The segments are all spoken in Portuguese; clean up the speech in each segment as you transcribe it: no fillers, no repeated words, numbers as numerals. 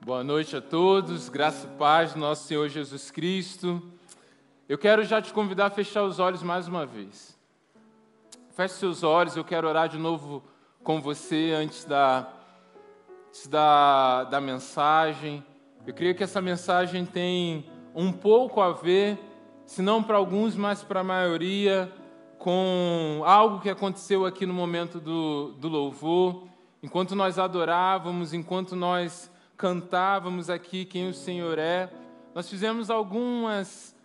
Boa noite a todos, graça e paz do nosso Senhor Jesus Cristo. Eu quero já te convidar a fechar os olhos mais uma vez. Feche seus olhos, eu quero orar de novo com você antes da mensagem. Eu creio que essa mensagem tem um pouco a ver, se não para alguns, mas para a maioria, com algo que aconteceu aqui no momento do louvor. Enquanto nós adorávamos, enquanto nós cantávamos aqui quem o Senhor é, nós fizemos algumas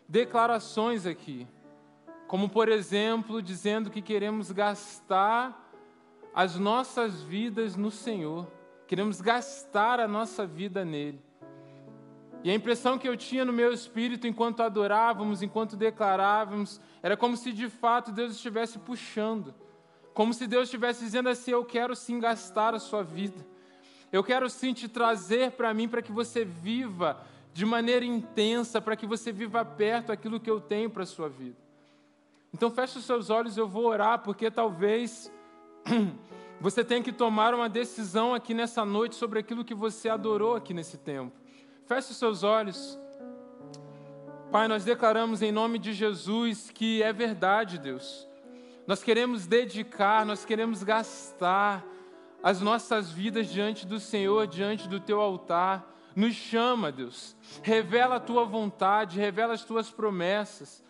declarações aqui, como por exemplo, dizendo que queremos gastar as nossas vidas no Senhor, queremos gastar a nossa vida nele. E a impressão que eu tinha no meu espírito enquanto adorávamos, enquanto declarávamos, era como se de fato Deus estivesse puxando, como se Deus estivesse dizendo assim: eu quero sim gastar a sua vida. Eu quero sim te trazer para mim, para que você viva de maneira intensa, para que você viva perto aquilo que eu tenho para a sua vida. Então feche os seus olhos, eu vou orar, porque talvez você tenha que tomar uma decisão aqui nessa noite sobre aquilo que você adorou aqui nesse tempo. Feche os seus olhos. Pai, nós declaramos em nome de Jesus que é verdade, Deus. Nós queremos dedicar, nós queremos gastar as nossas vidas diante do Senhor, diante do Teu altar. Nos chama, Deus. Revela a Tua vontade, revela as Tuas promessas.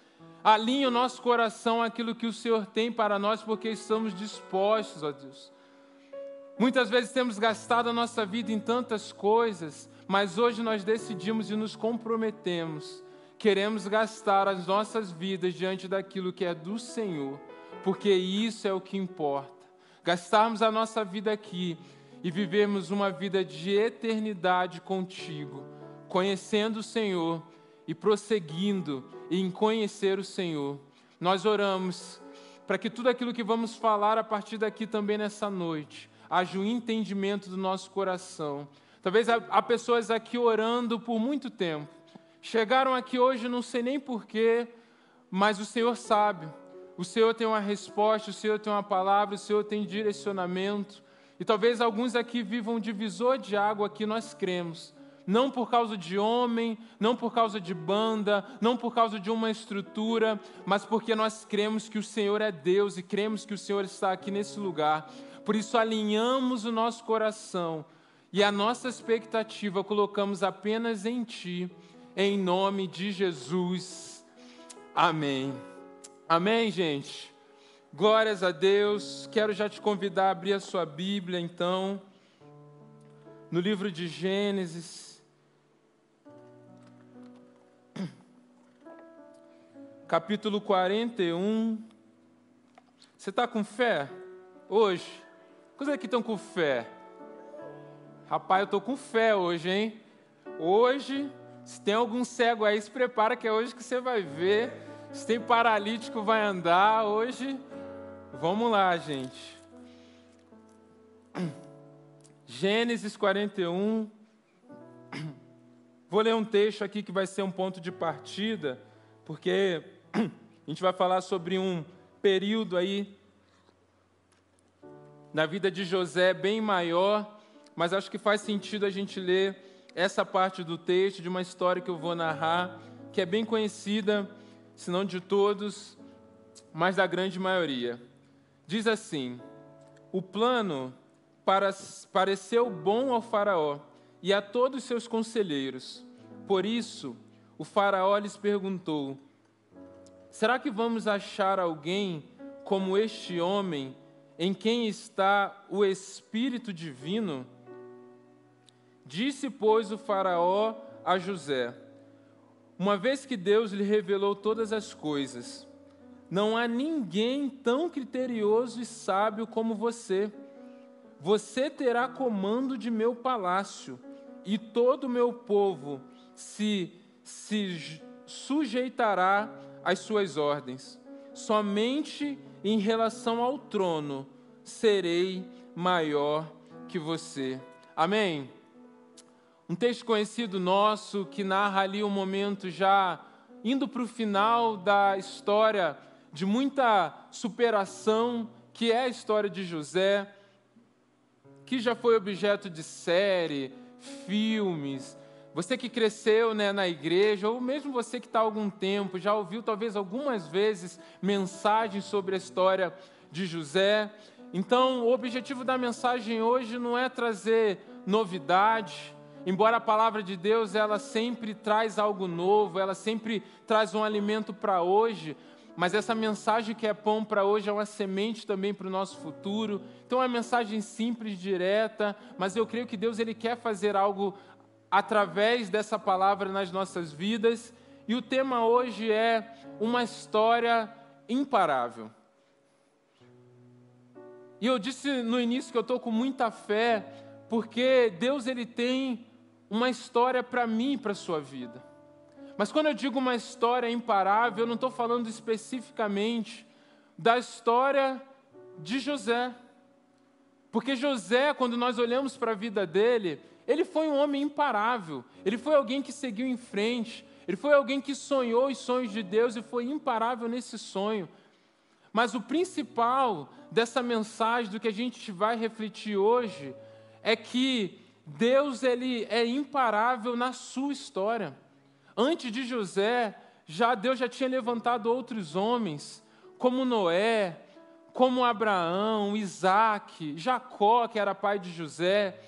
Alinha o nosso coração àquilo que o Senhor tem para nós, porque estamos dispostos, ó Deus. Muitas vezes temos gastado a nossa vida em tantas coisas, mas hoje nós decidimos e nos comprometemos. Queremos gastar as nossas vidas diante daquilo que é do Senhor, porque isso é o que importa. Gastarmos a nossa vida aqui e vivermos uma vida de eternidade contigo, conhecendo o Senhor e prosseguindo em conhecer o Senhor. Nós oramos para que tudo aquilo que vamos falar a partir daqui também nessa noite, haja um entendimento do nosso coração. Talvez há pessoas aqui orando por muito tempo. Chegaram aqui hoje, não sei nem porquê, mas o Senhor sabe. O Senhor tem uma resposta, o Senhor tem uma palavra, o Senhor tem direcionamento. E talvez alguns aqui vivam um divisor de água que nós cremos. Não por causa de homem, não por causa de banda, não por causa de uma estrutura, mas porque nós cremos que o Senhor é Deus e cremos que o Senhor está aqui nesse lugar. Por isso alinhamos o nosso coração e a nossa expectativa colocamos apenas em Ti, em nome de Jesus. Amém. Amém, gente? Glórias a Deus. Quero já te convidar a abrir a sua Bíblia, então, no livro de Gênesis, capítulo 41. Você está com fé hoje? Quantos aqui estão com fé? Rapaz, eu estou com fé hoje, hein? Hoje, se tem algum cego aí, se prepara que é hoje que você vai ver. Se tem paralítico, vai andar hoje. Vamos lá, gente. Gênesis 41. Vou ler um texto aqui que vai ser um ponto de partida, porque a gente vai falar sobre um período aí na vida de José bem maior, mas acho que faz sentido a gente ler essa parte do texto de uma história que eu vou narrar, que é bem conhecida, se não de todos, mas da grande maioria. Diz assim: o plano pareceu bom ao faraó e a todos os seus conselheiros. Por isso, o faraó lhes perguntou: será que vamos achar alguém como este homem, em quem está o Espírito Divino? Disse, pois, o faraó a José: uma vez que Deus lhe revelou todas as coisas, não há ninguém tão criterioso e sábio como você. Você terá comando de meu palácio, e todo o meu povo se sujeitará às suas ordens. Somente em relação ao trono serei maior que você. Amém? Um texto conhecido nosso que narra ali um momento já indo para o final da história de muita superação, que é a história de José, que já foi objeto de série, filmes. Você que cresceu, né, na igreja, ou mesmo você que está há algum tempo, já ouviu talvez algumas vezes mensagens sobre a história de José. Então, o objetivo da mensagem hoje não é trazer novidade, embora a palavra de Deus ela sempre traz algo novo, ela sempre traz um alimento para hoje, mas essa mensagem que é pão para hoje é uma semente também para o nosso futuro. Então é uma mensagem simples, direta, mas eu creio que Deus ele quer fazer algo através dessa palavra nas nossas vidas. E o tema hoje é uma história imparável. E eu disse no início que eu estou com muita fé, porque Deus ele tem uma história para mim e para a sua vida. Mas quando eu digo uma história imparável, eu não estou falando especificamente da história de José. Porque José, quando nós olhamos para a vida dele, ele foi um homem imparável. Ele foi alguém que seguiu em frente. Ele foi alguém que sonhou os sonhos de Deus e foi imparável nesse sonho. Mas o principal dessa mensagem, do que a gente vai refletir hoje, é que Deus ele é imparável na sua história. Antes de José, Deus já tinha levantado outros homens, como Noé, como Abraão, Isaac, Jacó, que era pai de José.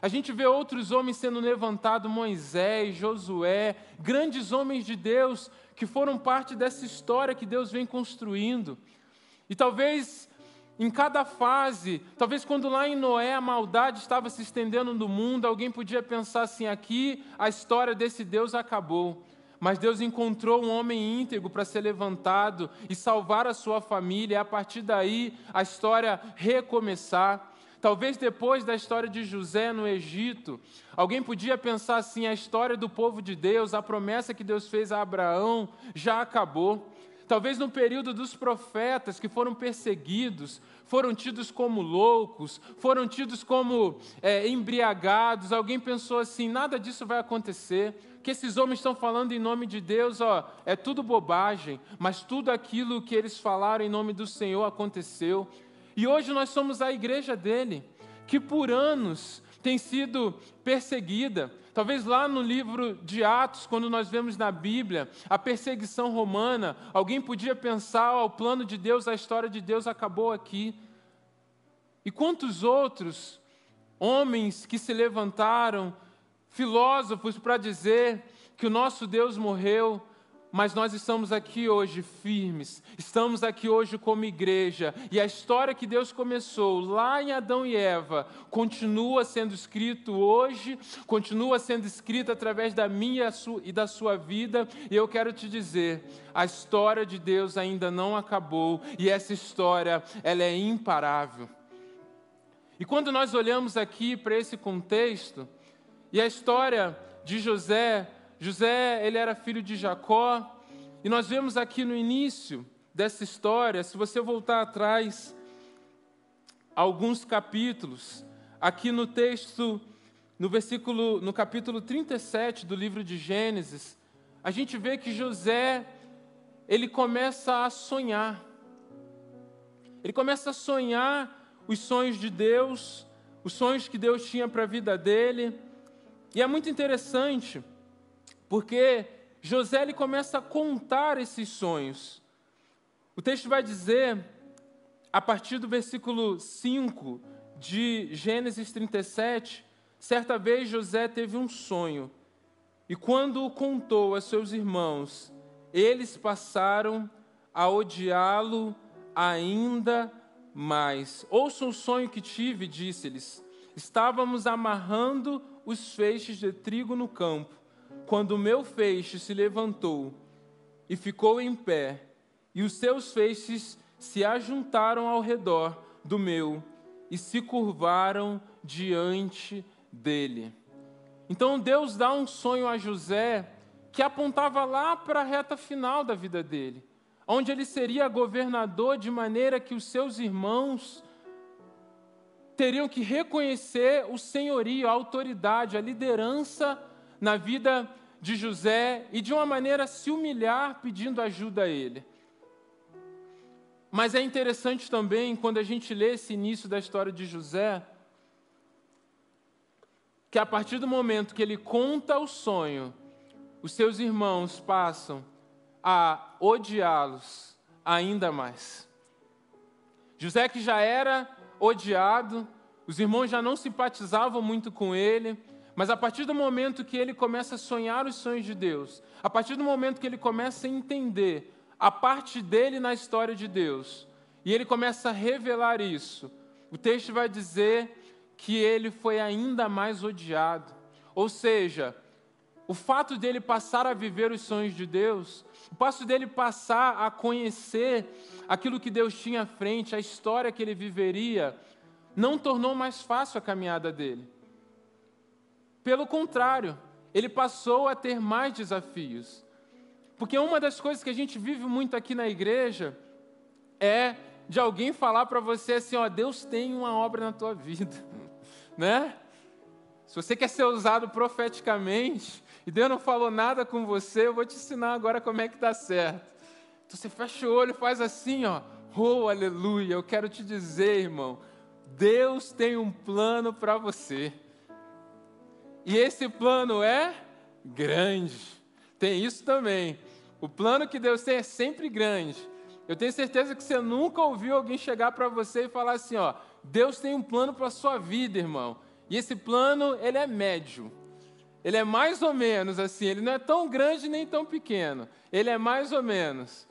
A gente vê outros homens sendo levantados, Moisés, Josué, grandes homens de Deus que foram parte dessa história que Deus vem construindo. E talvez em cada fase, talvez quando lá em Noé a maldade estava se estendendo no mundo, alguém podia pensar assim, aqui a história desse Deus acabou. Mas Deus encontrou um homem íntegro para ser levantado e salvar a sua família, e a partir daí a história recomeçar. Talvez depois da história de José no Egito, alguém podia pensar assim, a história do povo de Deus, a promessa que Deus fez a Abraão já acabou. Talvez no período dos profetas que foram perseguidos, foram tidos como loucos, foram tidos como embriagados, alguém pensou assim, nada disso vai acontecer, que esses homens estão falando em nome de Deus, é tudo bobagem, mas tudo aquilo que eles falaram em nome do Senhor aconteceu. E hoje nós somos a igreja dele, que por anos tem sido perseguida. Talvez lá no livro de Atos, quando nós vemos na Bíblia a perseguição romana, alguém podia pensar, o plano de Deus, a história de Deus acabou aqui. E quantos outros homens que se levantaram, filósofos para dizer que o nosso Deus morreu, mas nós estamos aqui hoje firmes, estamos aqui hoje como igreja, e a história que Deus começou lá em Adão e Eva, continua sendo escrito hoje, continua sendo escrita através da minha e da sua vida, e eu quero te dizer, a história de Deus ainda não acabou, e essa história, ela é imparável. E quando nós olhamos aqui para esse contexto, e a história de José, ele era filho de Jacó, e nós vemos aqui no início dessa história, se você voltar atrás, alguns capítulos, aqui no texto, no capítulo 37 do livro de Gênesis, a gente vê que José, ele começa a sonhar. Ele começa a sonhar os sonhos de Deus, os sonhos que Deus tinha para a vida dele, e é muito interessante, porque José ele começa a contar esses sonhos. O texto vai dizer, a partir do versículo 5 de Gênesis 37, certa vez José teve um sonho, e quando o contou a seus irmãos, eles passaram a odiá-lo ainda mais. Ouçam o sonho que tive, disse-lhes. Estávamos amarrando os feixes de trigo no campo, quando o meu feixe se levantou e ficou em pé, e os seus feixes se ajuntaram ao redor do meu e se curvaram diante dele. Então Deus dá um sonho a José que apontava lá para a reta final da vida dele, onde ele seria governador, de maneira que os seus irmãos teriam que reconhecer o senhorio, a autoridade, a liderança na vida de José e de uma maneira se humilhar pedindo ajuda a ele. Mas é interessante também, quando a gente lê esse início da história de José, que a partir do momento que ele conta o sonho, os seus irmãos passam a odiá-los ainda mais. José, que já era odiado, os irmãos já não simpatizavam muito com ele, mas a partir do momento que ele começa a sonhar os sonhos de Deus, a partir do momento que ele começa a entender a parte dele na história de Deus, e ele começa a revelar isso, o texto vai dizer que ele foi ainda mais odiado. Ou seja, o fato dele passar a viver os sonhos de Deus, o fato dele passar a conhecer aquilo que Deus tinha à frente, a história que ele viveria, não tornou mais fácil a caminhada dele. Pelo contrário, ele passou a ter mais desafios. Porque uma das coisas que a gente vive muito aqui na igreja é de alguém falar para você assim, ó, Deus tem uma obra na tua vida, né? Se você quer ser usado profeticamente e Deus não falou nada com você, eu vou te ensinar agora como é que dá certo. Então você fecha o olho e faz assim, ó, oh, aleluia, eu quero te dizer, irmão, Deus tem um plano para você. E esse plano é grande. Tem isso também. O plano que Deus tem é sempre grande. Eu tenho certeza que você nunca ouviu alguém chegar para você e falar assim, ó, Deus tem um plano para a sua vida, irmão. E esse plano, ele é médio. Ele é mais ou menos assim, ele não é tão grande nem tão pequeno. Ele é mais ou menos.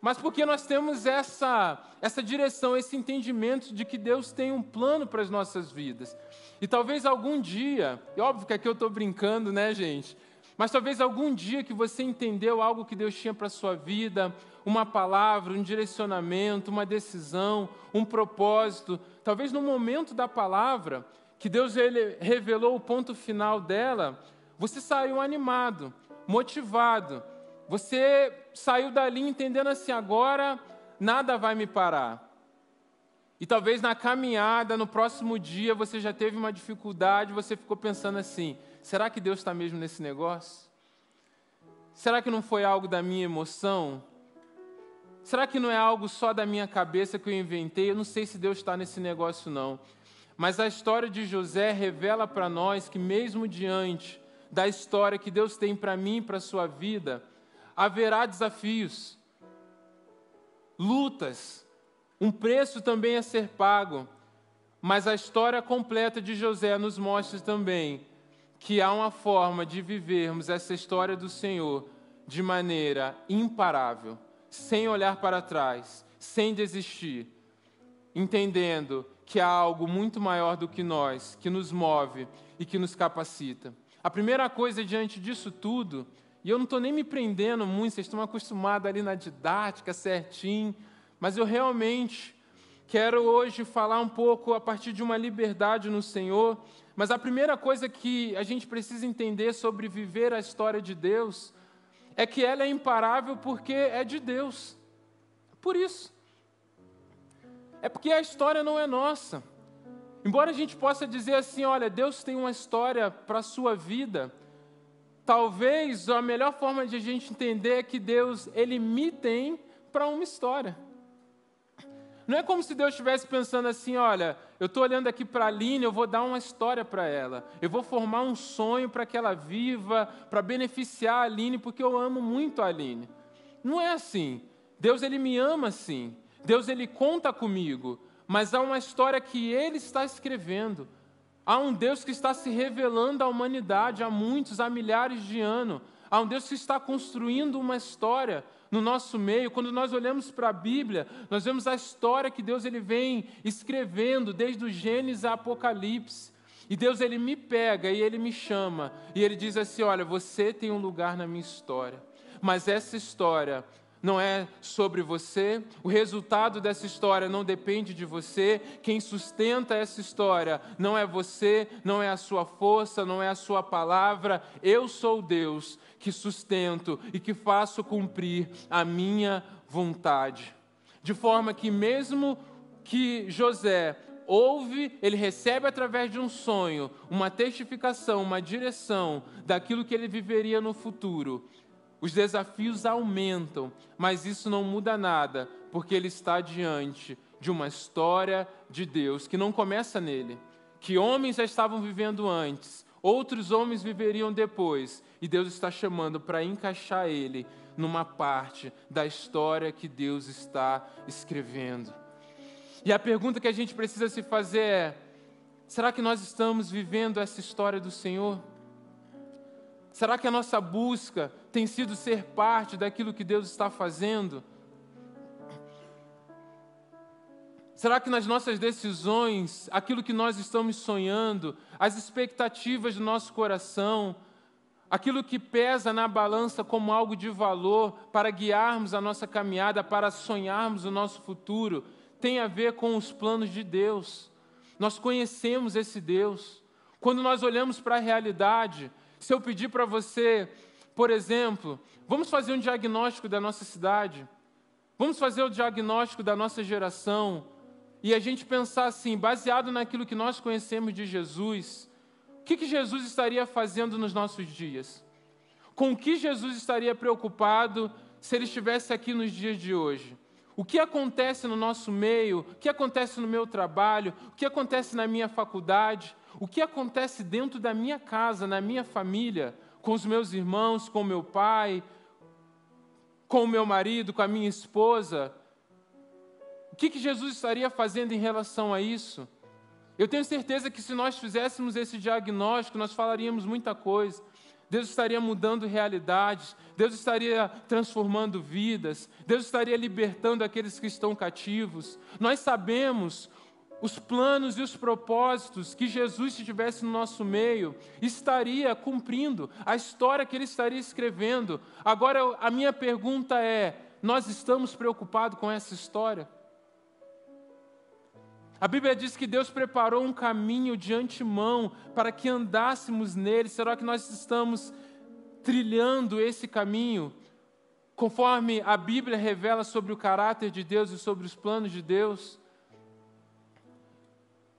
Mas porque nós temos essa direção, esse entendimento de que Deus tem um plano para as nossas vidas. E talvez algum dia, e óbvio que aqui eu estou brincando, né, gente? Mas talvez algum dia que você entendeu algo que Deus tinha para a sua vida, uma palavra, um direcionamento, uma decisão, um propósito, talvez no momento da palavra, que Deus ele revelou o ponto final dela, você saiu animado, motivado, você saiu dali entendendo assim, agora nada vai me parar. E talvez na caminhada, no próximo dia, você já teve uma dificuldade, você ficou pensando assim, será que Deus está mesmo nesse negócio? Será que não foi algo da minha emoção? Será que não é algo só da minha cabeça que eu inventei? Eu não sei se Deus está nesse negócio não. Mas a história de José revela para nós que mesmo diante da história que Deus tem para mim e para a sua vida, haverá desafios, lutas, um preço também a ser pago. Mas a história completa de José nos mostra também que há uma forma de vivermos essa história do Senhor de maneira imparável, sem olhar para trás, sem desistir, entendendo que há algo muito maior do que nós, que nos move e que nos capacita. A primeira coisa diante disso tudo, e eu não estou nem me prendendo muito, vocês estão acostumados ali na didática certinho, mas eu realmente quero hoje falar um pouco a partir de uma liberdade no Senhor, mas a primeira coisa que a gente precisa entender sobre viver a história de Deus é que ela é imparável porque é de Deus. Por isso. É porque a história não é nossa. Embora a gente possa dizer assim, olha, Deus tem uma história para a sua vida, talvez a melhor forma de a gente entender é que Deus, Ele me tem para uma história. Não é como se Deus estivesse pensando assim, olha, eu estou olhando aqui para a Aline, eu vou dar uma história para ela. Eu vou formar um sonho para que ela viva, para beneficiar a Aline, porque eu amo muito a Aline. Não é assim. Deus, Ele me ama assim. Deus, Ele conta comigo, mas há uma história que Ele está escrevendo. Há um Deus que está se revelando à humanidade há muitos, há milhares de anos. Há um Deus que está construindo uma história no nosso meio. Quando nós olhamos para a Bíblia, nós vemos a história que Deus ele vem escrevendo desde o Gênesis a Apocalipse. E Deus ele me pega e Ele me chama. E Ele diz assim, olha, você tem um lugar na minha história. Mas essa história não é sobre você, o resultado dessa história não depende de você, quem sustenta essa história não é você, não é a sua força, não é a sua palavra, eu sou Deus que sustento e que faço cumprir a minha vontade. De forma que mesmo que José ouve, ele recebe através de um sonho, uma testificação, uma direção daquilo que ele viveria no futuro, os desafios aumentam, mas isso não muda nada, porque ele está diante de uma história de Deus que não começa nele, que homens já estavam vivendo antes, outros homens viveriam depois, e Deus está chamando para encaixar ele numa parte da história que Deus está escrevendo. E a pergunta que a gente precisa se fazer é: será que nós estamos vivendo essa história do Senhor? Será que a nossa busca tem sido ser parte daquilo que Deus está fazendo? Será que nas nossas decisões, aquilo que nós estamos sonhando, as expectativas do nosso coração, aquilo que pesa na balança como algo de valor para guiarmos a nossa caminhada, para sonharmos o nosso futuro, tem a ver com os planos de Deus? Nós conhecemos esse Deus. Quando nós olhamos para a realidade, se eu pedir para você, por exemplo, vamos fazer um diagnóstico da nossa cidade, vamos fazer o diagnóstico da nossa geração, e a gente pensar assim, baseado naquilo que nós conhecemos de Jesus, o que Jesus estaria fazendo nos nossos dias? Com o que Jesus estaria preocupado se Ele estivesse aqui nos dias de hoje? O que acontece no nosso meio? O que acontece no meu trabalho? O que acontece na minha faculdade? O que acontece dentro da minha casa, na minha família, com os meus irmãos, com o meu pai, com o meu marido, com a minha esposa? O que Jesus estaria fazendo em relação a isso? Eu tenho certeza que se nós fizéssemos esse diagnóstico, nós falaríamos muita coisa. Deus estaria mudando realidades, Deus estaria transformando vidas, Deus estaria libertando aqueles que estão cativos. Nós sabemos os planos e os propósitos que Jesus, se estivesse no nosso meio, estaria cumprindo, a história que Ele estaria escrevendo. Agora, a minha pergunta é: nós estamos preocupados com essa história? A Bíblia diz que Deus preparou um caminho de antemão para que andássemos nele. Será que nós estamos trilhando esse caminho conforme a Bíblia revela sobre o caráter de Deus e sobre os planos de Deus?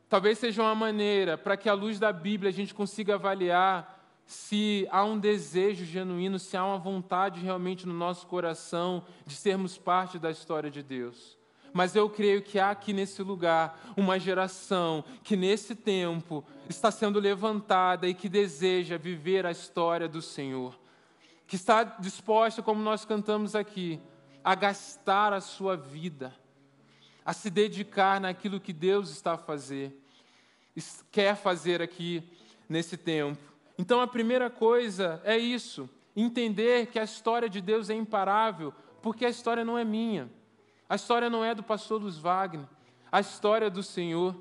Talvez seja uma maneira para que, à luz da Bíblia, a gente consiga avaliar se há um desejo genuíno, se há uma vontade realmente no nosso coração de sermos parte da história de Deus. Mas eu creio que há aqui nesse lugar uma geração que nesse tempo está sendo levantada e que deseja viver a história do Senhor. Que está disposta, como nós cantamos aqui, a gastar a sua vida, a se dedicar naquilo que Deus está a fazer, quer fazer aqui nesse tempo. Então a primeira coisa é isso, entender que a história de Deus é imparável, porque a história não é minha. A história não é do pastor Luiz Wagner, a história é do Senhor.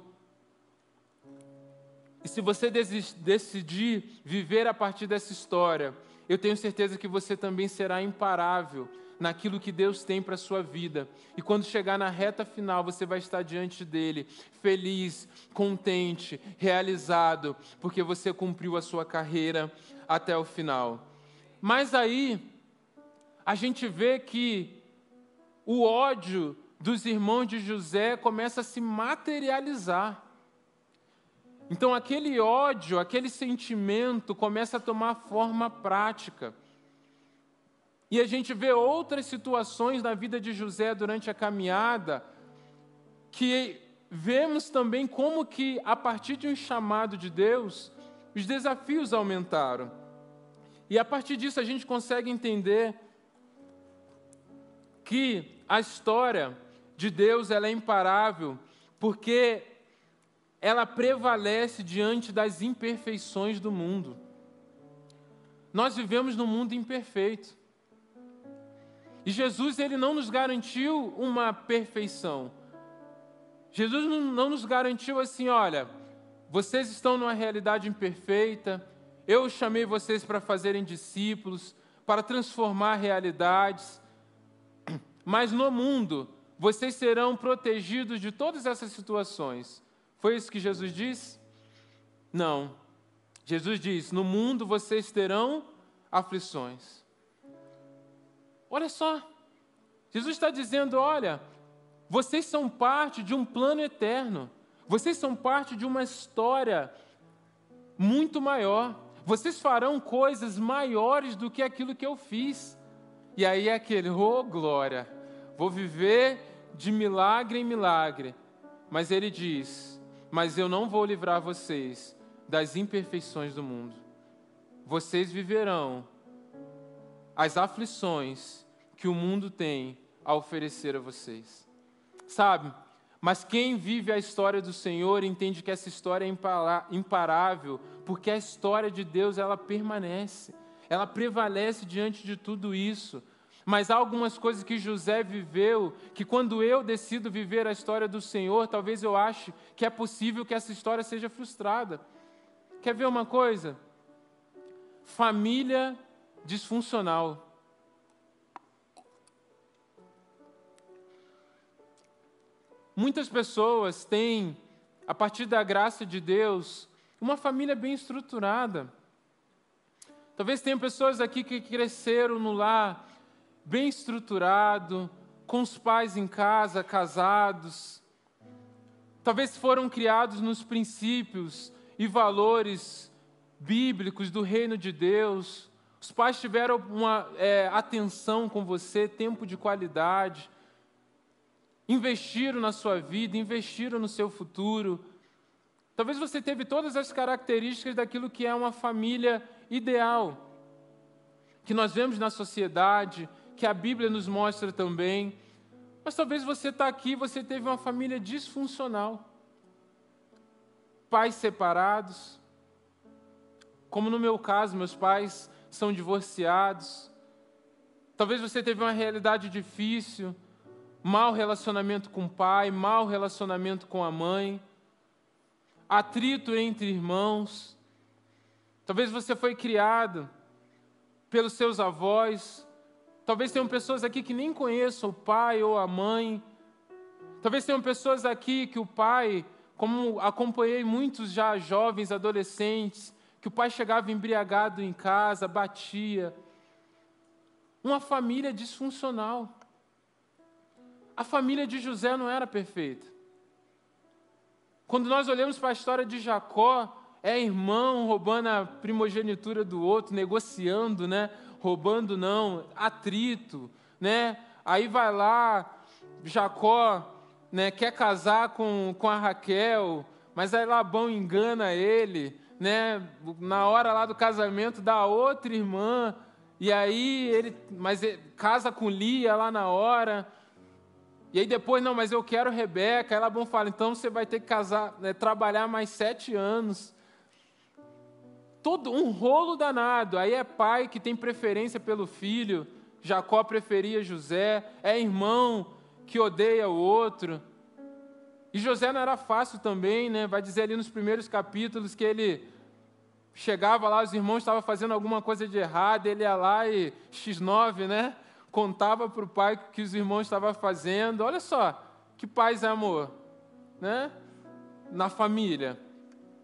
E se você decidir viver a partir dessa história, eu tenho certeza que você também será imparável naquilo que Deus tem para a sua vida. E quando chegar na reta final, você vai estar diante dele, feliz, contente, realizado, porque você cumpriu a sua carreira até o final. Mas aí, a gente vê que o ódio dos irmãos de José começa a se materializar. Então aquele ódio, aquele sentimento começa a tomar forma prática. E a gente vê outras situações na vida de José durante a caminhada, que vemos também como que, a partir de um chamado de Deus, os desafios aumentaram. E a partir disso a gente consegue entender que a história de Deus ela é imparável, porque ela prevalece diante das imperfeições do mundo. Nós vivemos num mundo imperfeito. E Jesus ele não nos garantiu uma perfeição. Jesus não nos garantiu assim, olha, vocês estão numa realidade imperfeita, eu chamei vocês para fazerem discípulos, para transformar realidades, mas no mundo, vocês serão protegidos de todas essas situações. Foi isso que Jesus disse? Não. Jesus diz, no mundo vocês terão aflições. Olha só, Jesus está dizendo, olha, vocês são parte de um plano eterno. Vocês são parte de uma história muito maior. Vocês farão coisas maiores do que aquilo que eu fiz. E aí é aquele, oh glória, vou viver de milagre em milagre. Mas ele diz, mas eu não vou livrar vocês das imperfeições do mundo. Vocês viverão as aflições que o mundo tem a oferecer a vocês. Sabe? Mas quem vive a história do Senhor entende que essa história é imparável, porque a história de Deus, ela permanece, ela prevalece diante de tudo isso. Mas há algumas coisas que José viveu, que quando eu decido viver a história do Senhor, talvez eu ache que é possível que essa história seja frustrada. Quer ver uma coisa? Família disfuncional. Muitas pessoas têm, a partir da graça de Deus, uma família bem estruturada. Talvez tenham pessoas aqui que cresceram no lar bem estruturado, com os pais em casa, casados. Talvez foram criados nos princípios e valores bíblicos do reino de Deus. Os pais tiveram uma atenção com você, tempo de qualidade. Investiram na sua vida, investiram no seu futuro. Talvez você teve todas as características daquilo que é uma família ideal, que nós vemos na sociedade, que a Bíblia nos mostra também. Mas talvez você está aqui, você teve uma família disfuncional. Pais separados. Como no meu caso, meus pais são divorciados. Talvez você teve uma realidade difícil, mau relacionamento com o pai, mau relacionamento com a mãe, atrito entre irmãos. Talvez você foi criado pelos seus avós. Talvez tenham pessoas aqui que nem conheçam o pai ou a mãe. Talvez tenham pessoas aqui que o pai, como acompanhei muitos já jovens, adolescentes, que o pai chegava embriagado em casa, batia. Uma família disfuncional. A família de José não era perfeita. Quando nós olhamos para a história de Jacó, é irmão roubando a primogenitura do outro, negociando, né? Roubando não, atrito, né? Aí vai lá, Jacó, né, quer casar com a Raquel, mas aí Labão engana ele, né? Na hora lá do casamento da outra irmã, e aí ele casa com Lia lá na hora. E aí depois, não, mas eu quero Rebeca. Aí Labão fala, então você vai ter que casar, né, trabalhar mais 7 anos. Todo um rolo danado. Aí é pai que tem preferência pelo filho. Jacó preferia José. É irmão que odeia o outro. E José não era fácil também, né? Vai dizer ali nos primeiros capítulos que ele chegava lá, os irmãos estavam fazendo alguma coisa de errado, ele ia lá e X9, né? Contava para o pai o que os irmãos estavam fazendo. Olha só, que paz e amor, né? Na família.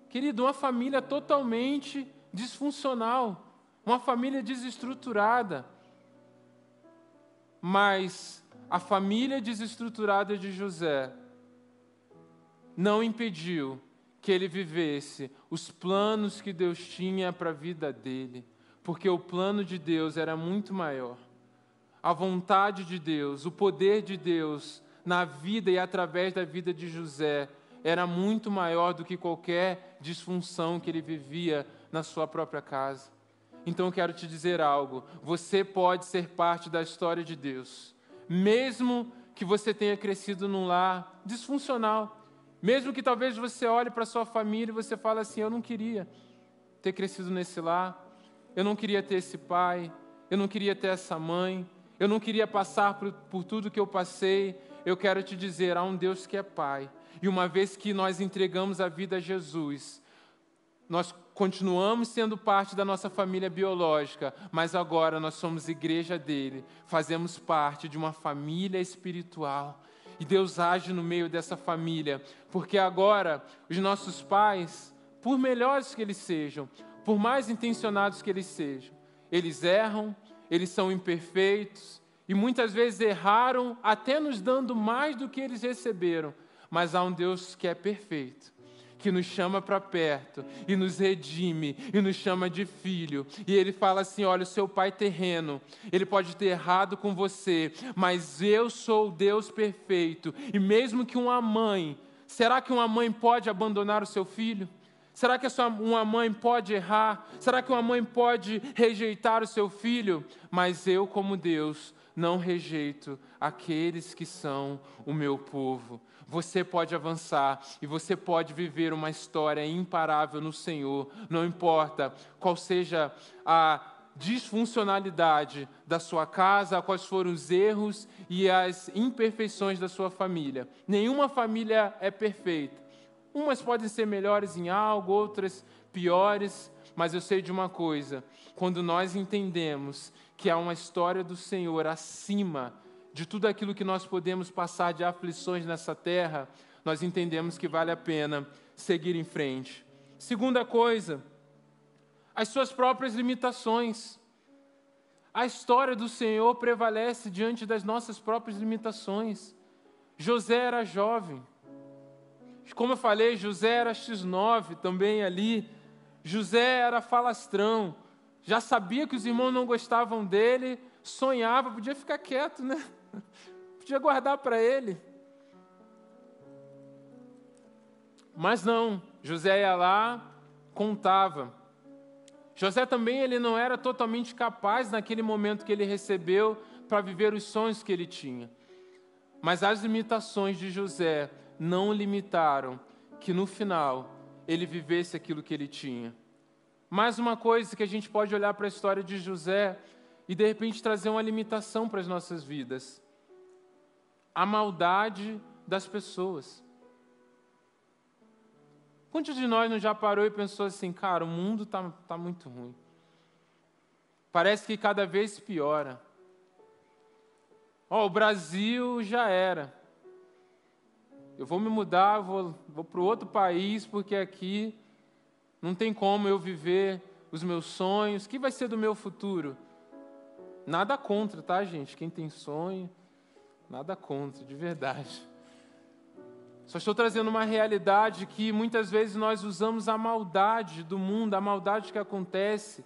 Querido, uma família totalmente disfuncional, uma família desestruturada. Mas a família desestruturada de José não impediu que ele vivesse os planos que Deus tinha para a vida dele, porque o plano de Deus era muito maior. A vontade de Deus, o poder de Deus na vida e através da vida de José era muito maior do que qualquer disfunção que ele vivia na sua própria casa. Então eu quero te dizer algo, você pode ser parte da história de Deus, mesmo que você tenha crescido num lar disfuncional, mesmo que talvez você olhe para a sua família e você fale assim, eu não queria ter crescido nesse lar, eu não queria ter esse pai, eu não queria ter essa mãe, eu não queria passar por tudo que eu passei. Eu quero te dizer, há um Deus que é Pai. E uma vez que nós entregamos a vida a Jesus, nós continuamos sendo parte da nossa família biológica, mas agora nós somos igreja dele, fazemos parte de uma família espiritual. E Deus age no meio dessa família, porque agora os nossos pais, por melhores que eles sejam, por mais intencionados que eles sejam, eles erram, eles são imperfeitos e muitas vezes erraram até nos dando mais do que eles receberam. Mas há um Deus que é perfeito, que nos chama para perto e nos redime e nos chama de filho. E Ele fala assim, olha, o seu pai terreno, ele pode ter errado com você, mas eu sou o Deus perfeito. E mesmo que uma mãe Será que uma mãe pode abandonar o seu filho? Será que uma mãe pode errar? Será que uma mãe pode rejeitar o seu filho? Mas eu, como Deus, não rejeito aqueles que são o meu povo. Você pode avançar e você pode viver uma história imparável no Senhor. Não importa qual seja a disfuncionalidade da sua casa, quais foram os erros e as imperfeições da sua família. Nenhuma família é perfeita. Umas podem ser melhores em algo, outras piores, mas eu sei de uma coisa: quando nós entendemos que há uma história do Senhor acima de tudo aquilo que nós podemos passar de aflições nessa terra, nós entendemos que vale a pena seguir em frente. Segunda coisa, as suas próprias limitações. A história do Senhor prevalece diante das nossas próprias limitações. José era jovem. Como eu falei, José era X9 também ali. José era falastrão. Já sabia que os irmãos não gostavam dele, sonhava, podia ficar quieto, né? Podia guardar para ele. Mas não, José ia lá, contava. José também ele não era totalmente capaz naquele momento que ele recebeu para viver os sonhos que ele tinha. Mas as limitações de José não limitaram que no final ele vivesse aquilo que ele tinha. Mais uma coisa que a gente pode olhar para a história de José e de repente trazer uma limitação para as nossas vidas. A maldade das pessoas. Quantos de nós não já parou e pensou assim, cara, o mundo tá muito ruim. Parece que cada vez piora. O Brasil já era. Eu vou me mudar, vou para outro país, porque aqui não tem como eu viver os meus sonhos. O que vai ser do meu futuro? Nada contra, tá, gente? Quem tem sonho, nada contra, de verdade. Só estou trazendo uma realidade que muitas vezes nós usamos a maldade do mundo, a maldade que acontece,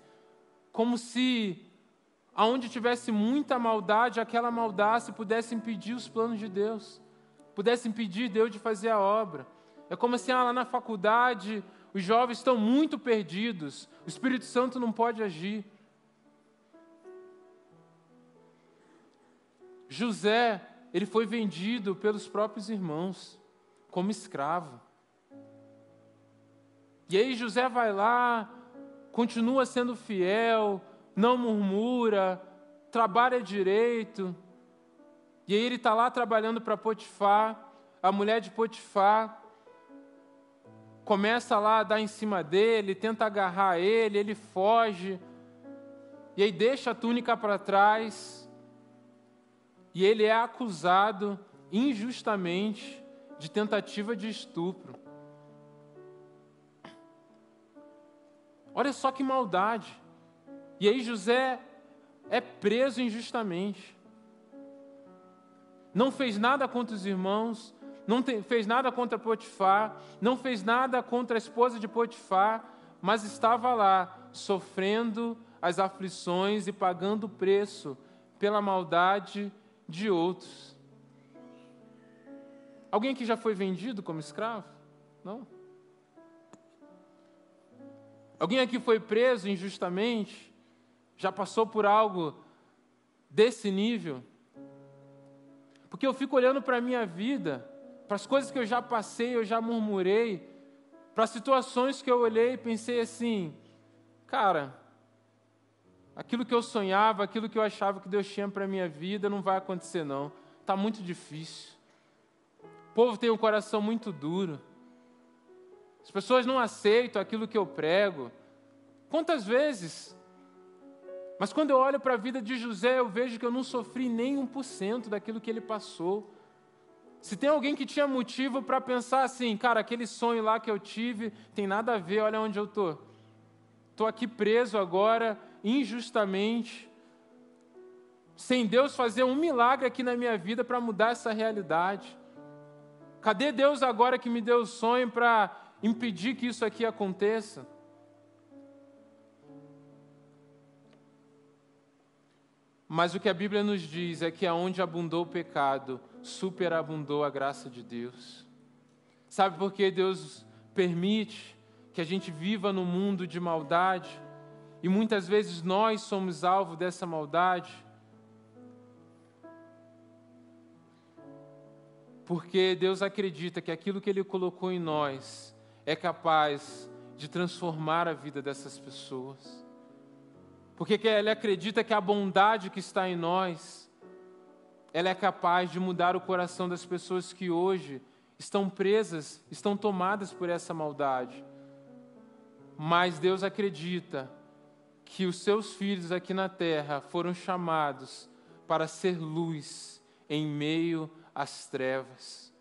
como se aonde tivesse muita maldade, aquela maldade pudesse impedir os planos de Deus, pudesse impedir Deus de fazer a obra. É como assim, lá na faculdade, os jovens estão muito perdidos, o Espírito Santo não pode agir. José, ele foi vendido pelos próprios irmãos, como escravo. E aí José vai lá, continua sendo fiel, não murmura, trabalha direito. E aí ele está lá trabalhando para Potifar, a mulher de Potifar começa lá a dar em cima dele, tenta agarrar ele, ele foge, e aí deixa a túnica para trás, e ele é acusado injustamente de tentativa de estupro. Olha só que maldade. E aí José é preso injustamente. Não fez nada contra os irmãos, não fez nada contra Potifar, não fez nada contra a esposa de Potifar, mas estava lá, sofrendo as aflições e pagando o preço pela maldade de outros. Alguém aqui já foi vendido como escravo? Não? Alguém aqui foi preso injustamente? Já passou por algo desse nível? Porque eu fico olhando para a minha vida, para as coisas que eu já passei, eu já murmurei, para situações que eu olhei e pensei assim, cara, aquilo que eu sonhava, aquilo que eu achava que Deus tinha para a minha vida, não vai acontecer não. Está muito difícil. O povo tem um coração muito duro. As pessoas não aceitam aquilo que eu prego. Quantas vezes? Mas quando eu olho para a vida de José, eu vejo que eu não sofri nem 1% daquilo que ele passou. Se tem alguém que tinha motivo para pensar assim, cara, aquele sonho lá que eu tive, tem nada a ver, olha onde eu estou. Estou aqui preso agora, injustamente, sem Deus fazer um milagre aqui na minha vida para mudar essa realidade. Cadê Deus agora que me deu o sonho para impedir que isso aqui aconteça? Mas o que a Bíblia nos diz é que aonde abundou o pecado, superabundou a graça de Deus. Sabe por que Deus permite que a gente viva num mundo de maldade? E muitas vezes nós somos alvo dessa maldade. Porque Deus acredita que aquilo que Ele colocou em nós é capaz de transformar a vida dessas pessoas. Porque Ele acredita que a bondade que está em nós, ela é capaz de mudar o coração das pessoas que hoje estão presas, estão tomadas por essa maldade. Mas Deus acredita que os seus filhos aqui na terra foram chamados para ser luz em meio às trevas.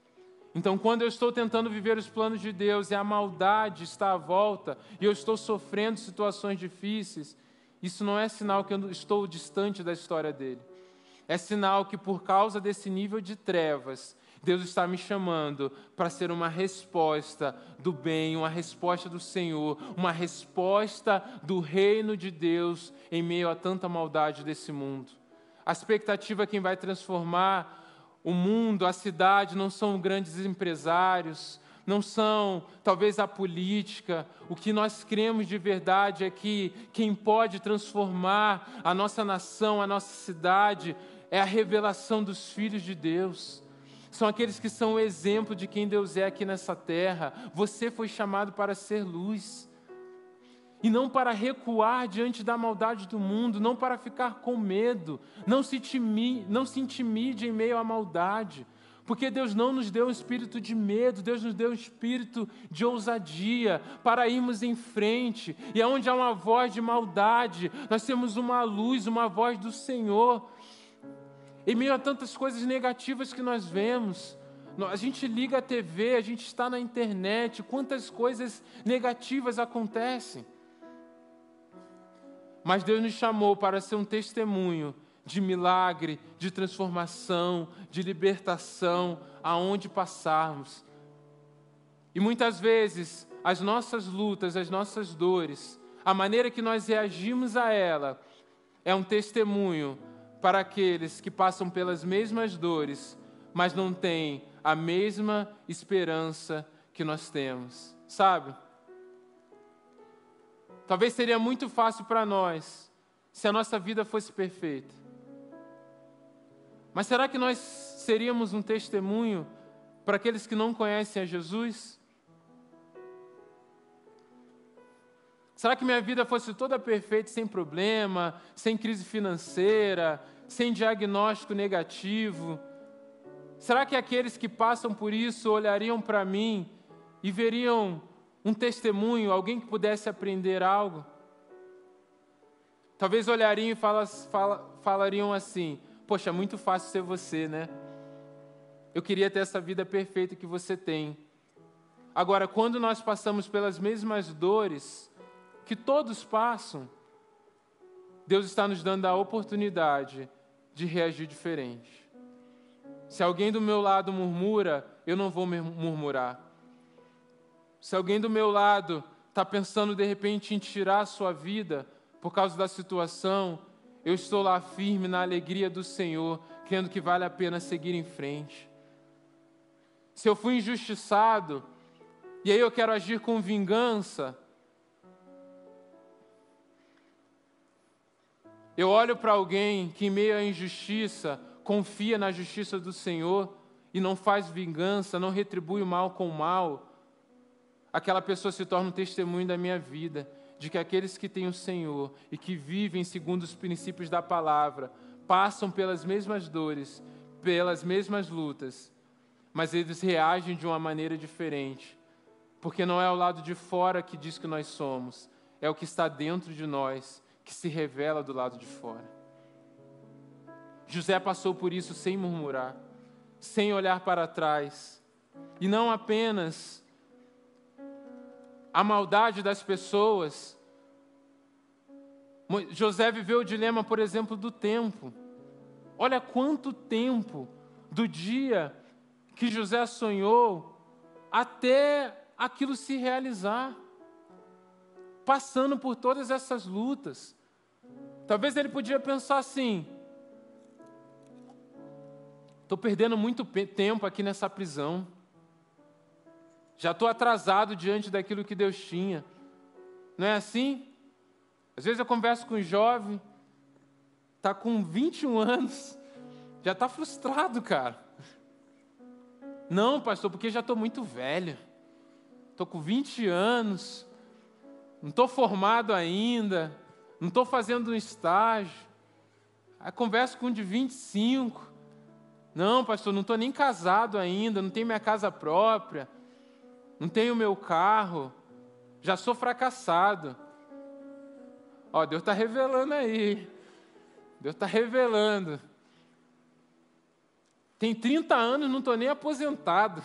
Então, quando eu estou tentando viver os planos de Deus e a maldade está à volta e eu estou sofrendo situações difíceis, isso não é sinal que eu estou distante da história dele. É sinal que por causa desse nível de trevas, Deus está me chamando para ser uma resposta do bem, uma resposta do Senhor, uma resposta do reino de Deus em meio a tanta maldade desse mundo. A expectativa é quem vai transformar o mundo, a cidade, não são grandes empresários, não são talvez a política. O que nós cremos de verdade é que quem pode transformar a nossa nação, a nossa cidade, é a revelação dos filhos de Deus. São aqueles que são o exemplo de quem Deus é aqui nessa terra. Você foi chamado para ser luz. E não para recuar diante da maldade do mundo, não para ficar com medo. Não se intimide em meio à maldade. Porque Deus não nos deu um espírito de medo, Deus nos deu um espírito de ousadia para irmos em frente. E onde há uma voz de maldade, nós temos uma luz, uma voz do Senhor. Em meio a tantas coisas negativas que nós vemos, a gente liga a TV, a gente está na internet, quantas coisas negativas acontecem. Mas Deus nos chamou para ser um testemunho de milagre, de transformação, de libertação, aonde passarmos. E muitas vezes, as nossas lutas, as nossas dores, a maneira que nós reagimos a ela, é um testemunho para aqueles que passam pelas mesmas dores, mas não têm a mesma esperança que nós temos. Sabe? Talvez seria muito fácil para nós se a nossa vida fosse perfeita. Mas será que nós seríamos um testemunho para aqueles que não conhecem a Jesus? Será que minha vida fosse toda perfeita, sem problema, sem crise financeira, sem diagnóstico negativo? Será que aqueles que passam por isso olhariam para mim e veriam um testemunho, alguém que pudesse aprender algo? Talvez olhariam e falariam assim: poxa, é muito fácil ser você, né? Eu queria ter essa vida perfeita que você tem. Agora, quando nós passamos pelas mesmas dores que todos passam, Deus está nos dando a oportunidade de reagir diferente. Se alguém do meu lado murmura, eu não vou murmurar. Se alguém do meu lado está pensando de repente em tirar a sua vida por causa da situação, eu estou lá firme na alegria do Senhor, crendo que vale a pena seguir em frente. Se eu fui injustiçado, e aí eu quero agir com vingança, eu olho para alguém que em meio à injustiça confia na justiça do Senhor e não faz vingança, não retribui o mal com o mal, aquela pessoa se torna um testemunho da minha vida, de que aqueles que têm o Senhor e que vivem segundo os princípios da palavra, passam pelas mesmas dores, pelas mesmas lutas, mas eles reagem de uma maneira diferente, porque não é o lado de fora que diz que nós somos, é o que está dentro de nós, que se revela do lado de fora. José passou por isso sem murmurar, sem olhar para trás, e não apenas a maldade das pessoas. José viveu o dilema, por exemplo, do tempo. Olha quanto tempo do dia que José sonhou até aquilo se realizar, passando por todas essas lutas. Talvez ele podia pensar assim: estou perdendo muito tempo aqui nessa prisão. Já estou atrasado diante daquilo que Deus tinha. Não é assim? Às vezes eu converso com um jovem, está com 21 anos, já está frustrado, cara. Não, pastor, porque já estou muito velho. Estou com 20 anos, não estou formado ainda, não estou fazendo um estágio. Aí converso com um de 25. Não, pastor, não estou nem casado ainda, não tenho minha casa própria, não tenho meu carro, já sou fracassado. Ó, Deus está revelando aí. Deus está revelando. Tem 30 anos, não estou nem aposentado.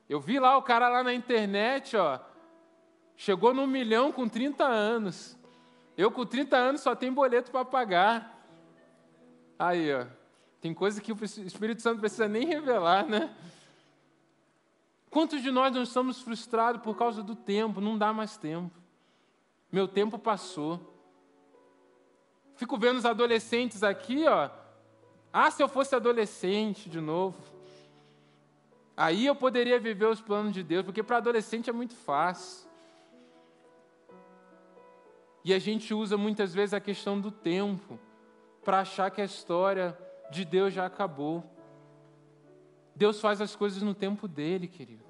Eu vi lá o cara lá na internet, ó, chegou no 1 milhão com 30 anos. Eu com 30 anos só tenho boleto para pagar. Aí, ó, tem coisa que o Espírito Santo não precisa nem revelar, né? Quantos de nós não estamos frustrados por causa do tempo? Não dá mais tempo. Meu tempo passou. Fico vendo os adolescentes aqui, ó. Ah, se eu fosse adolescente de novo. Aí eu poderia viver os planos de Deus, porque para adolescente é muito fácil. E a gente usa muitas vezes a questão do tempo para achar que a história de Deus já acabou. Deus faz as coisas no tempo dele, querido.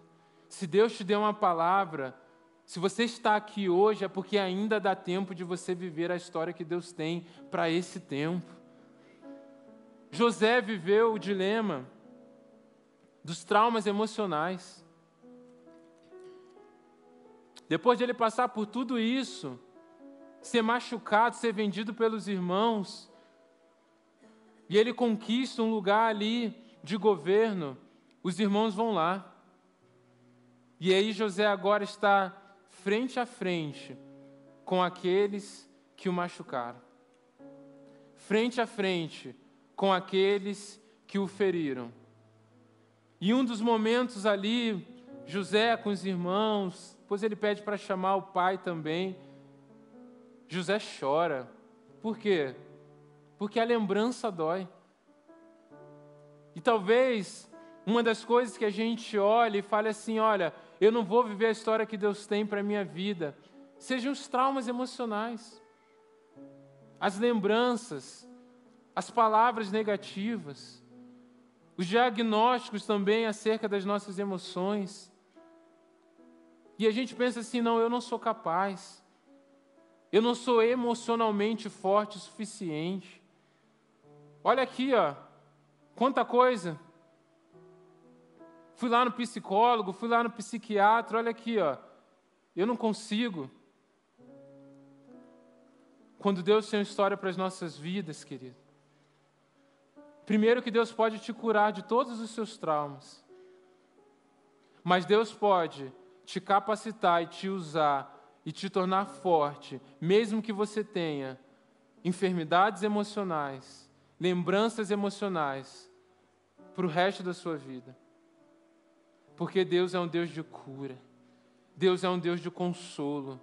Se Deus te deu uma palavra, se você está aqui hoje, é porque ainda dá tempo de você viver a história que Deus tem para esse tempo. José viveu o dilema dos traumas emocionais. Depois de ele passar por tudo isso, ser machucado, ser vendido pelos irmãos, e ele conquista um lugar ali de governo, os irmãos vão lá. E aí José agora está frente a frente com aqueles que o machucaram. Frente a frente com aqueles que o feriram. E um dos momentos ali, José com os irmãos, depois ele pede para chamar o pai também. José chora. Por quê? Porque a lembrança dói. E talvez uma das coisas que a gente olha e fale assim, olha, eu não vou viver a história que Deus tem para a minha vida, sejam os traumas emocionais, as lembranças, as palavras negativas, os diagnósticos também acerca das nossas emoções. E a gente pensa assim, não, eu não sou capaz, eu não sou emocionalmente forte o suficiente. Olha aqui, ó, quanta coisa. Fui lá no psicólogo, fui lá no psiquiatra, olha aqui, ó, eu não consigo. Quando Deus tem uma história para as nossas vidas, querido, primeiro que Deus pode te curar de todos os seus traumas, mas Deus pode te capacitar e te usar e te tornar forte, mesmo que você tenha enfermidades emocionais, lembranças emocionais, para o resto da sua vida. Porque Deus é um Deus de cura, Deus é um Deus de consolo,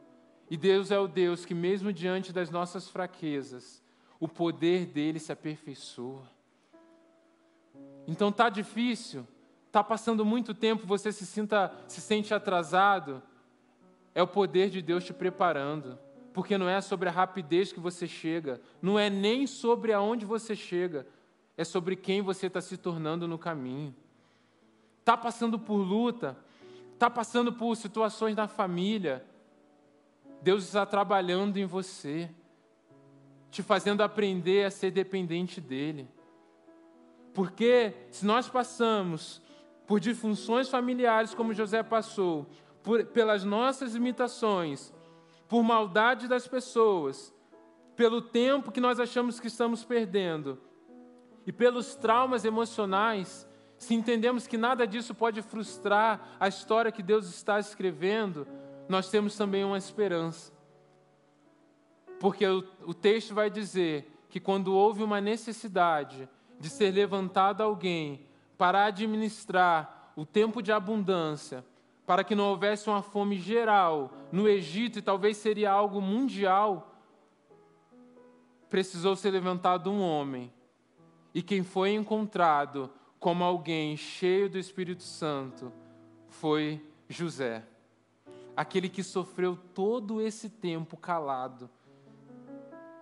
e Deus é o Deus que mesmo diante das nossas fraquezas, o poder dele se aperfeiçoa. Então tá difícil, tá passando muito tempo, você se sente atrasado, é o poder de Deus te preparando, porque não é sobre a rapidez que você chega, não é nem sobre aonde você chega, é sobre quem você está se tornando no caminho. Está passando por luta, está passando por situações na família, Deus está trabalhando em você, te fazendo aprender a ser dependente dEle. Porque se nós passamos por disfunções familiares como José passou, pelas nossas limitações, por maldade das pessoas, pelo tempo que nós achamos que estamos perdendo e pelos traumas emocionais, se entendemos que nada disso pode frustrar a história que Deus está escrevendo, nós temos também uma esperança. Porque o texto vai dizer que quando houve uma necessidade de ser levantado alguém para administrar o tempo de abundância, para que não houvesse uma fome geral no Egito, e talvez seria algo mundial, precisou ser levantado um homem. E quem foi encontrado como alguém cheio do Espírito Santo foi José. Aquele que sofreu todo esse tempo calado,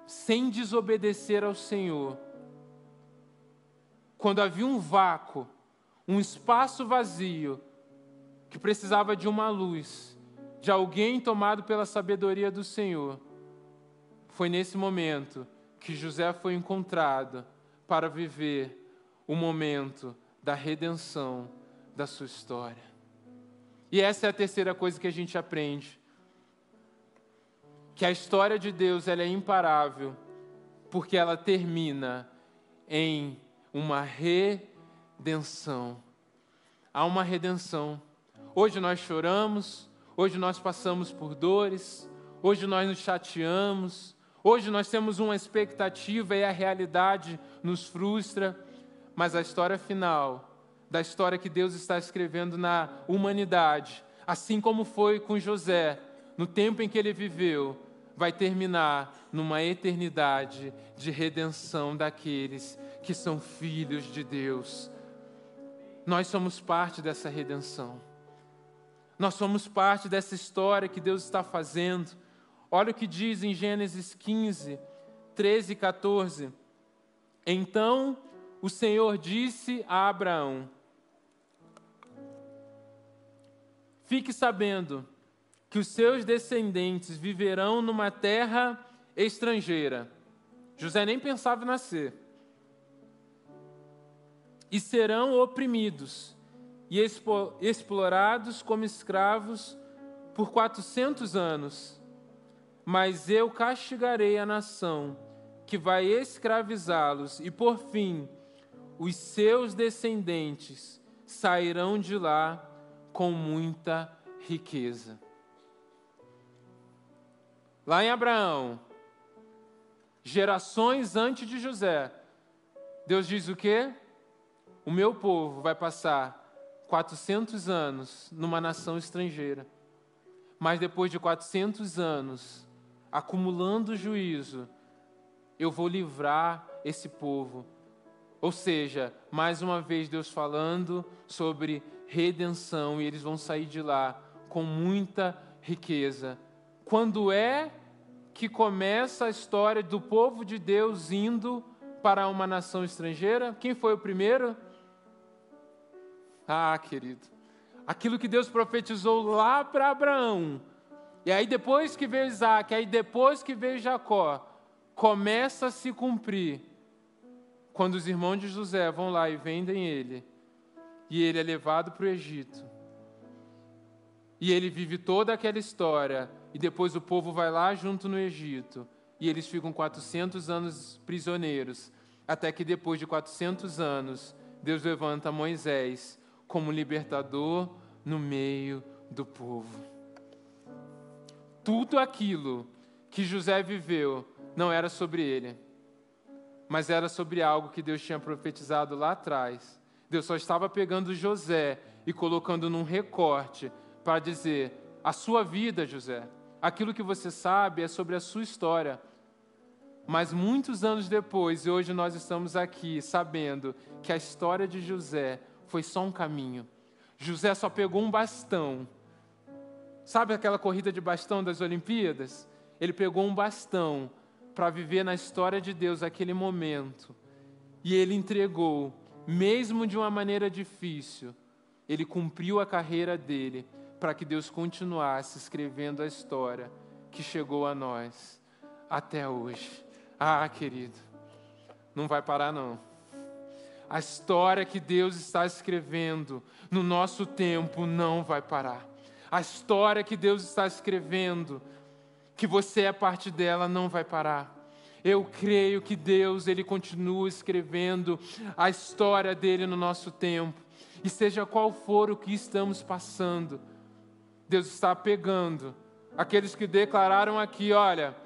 sem desobedecer ao Senhor. Quando havia um vácuo, um espaço vazio, que precisava de uma luz, de alguém tomado pela sabedoria do Senhor, foi nesse momento que José foi encontrado para viver o momento da redenção da sua história. E essa é a terceira coisa que a gente aprende. Que a história de Deus ela é imparável, porque ela termina em uma redenção. Há uma redenção. Hoje nós choramos, hoje nós passamos por dores, hoje nós nos chateamos, hoje nós temos uma expectativa e a realidade nos frustra, mas a história final, da história que Deus está escrevendo na humanidade, assim como foi com José, no tempo em que ele viveu, vai terminar numa eternidade de redenção daqueles que são filhos de Deus. Nós somos parte dessa redenção. Nós somos parte dessa história que Deus está fazendo. Olha o que diz em Gênesis 15, 13 e 14. Então o Senhor disse a Abraão: fique sabendo que os seus descendentes viverão numa terra estrangeira. José nem pensava em nascer. E serão oprimidos e explorados como escravos por 400 anos. Mas eu castigarei a nação que vai escravizá-los, e por fim, os seus descendentes sairão de lá com muita riqueza. Lá em Abraão, gerações antes de José, Deus diz o quê? O meu povo vai passar 400 anos numa nação estrangeira. Mas depois de 400 anos, acumulando juízo, eu vou livrar esse povo. Ou seja, mais uma vez Deus falando sobre redenção, e eles vão sair de lá com muita riqueza. Quando é que começa a história do povo de Deus indo para uma nação estrangeira? Quem foi o primeiro? Ah, querido, aquilo que Deus profetizou lá para Abraão, e aí depois que veio Isaac, aí depois que veio Jacó, começa a se cumprir, quando os irmãos de José vão lá e vendem ele, e ele é levado para o Egito, e ele vive toda aquela história, e depois o povo vai lá junto no Egito, e eles ficam 400 anos prisioneiros, até que depois de 400 anos, Deus levanta Moisés como libertador no meio do povo. Tudo aquilo que José viveu não era sobre ele, mas era sobre algo que Deus tinha profetizado lá atrás. Deus só estava pegando José e colocando num recorte para dizer: a sua vida, José, aquilo que você sabe é sobre a sua história. Mas muitos anos depois, e hoje nós estamos aqui sabendo que a história de José foi só um caminho. José só pegou um bastão. Sabe aquela corrida de bastão das Olimpíadas? Ele pegou um bastão para viver na história de Deus aquele momento. E ele entregou, mesmo de uma maneira difícil, ele cumpriu a carreira dele para que Deus continuasse escrevendo a história que chegou a nós até hoje. Ah, querido, não vai parar não. A história que Deus está escrevendo no nosso tempo não vai parar. A história que Deus está escrevendo, que você é parte dela, não vai parar. Eu creio que Deus, Ele continua escrevendo a história dele no nosso tempo. E seja qual for o que estamos passando, Deus está pegando aqueles que declararam aqui: olha,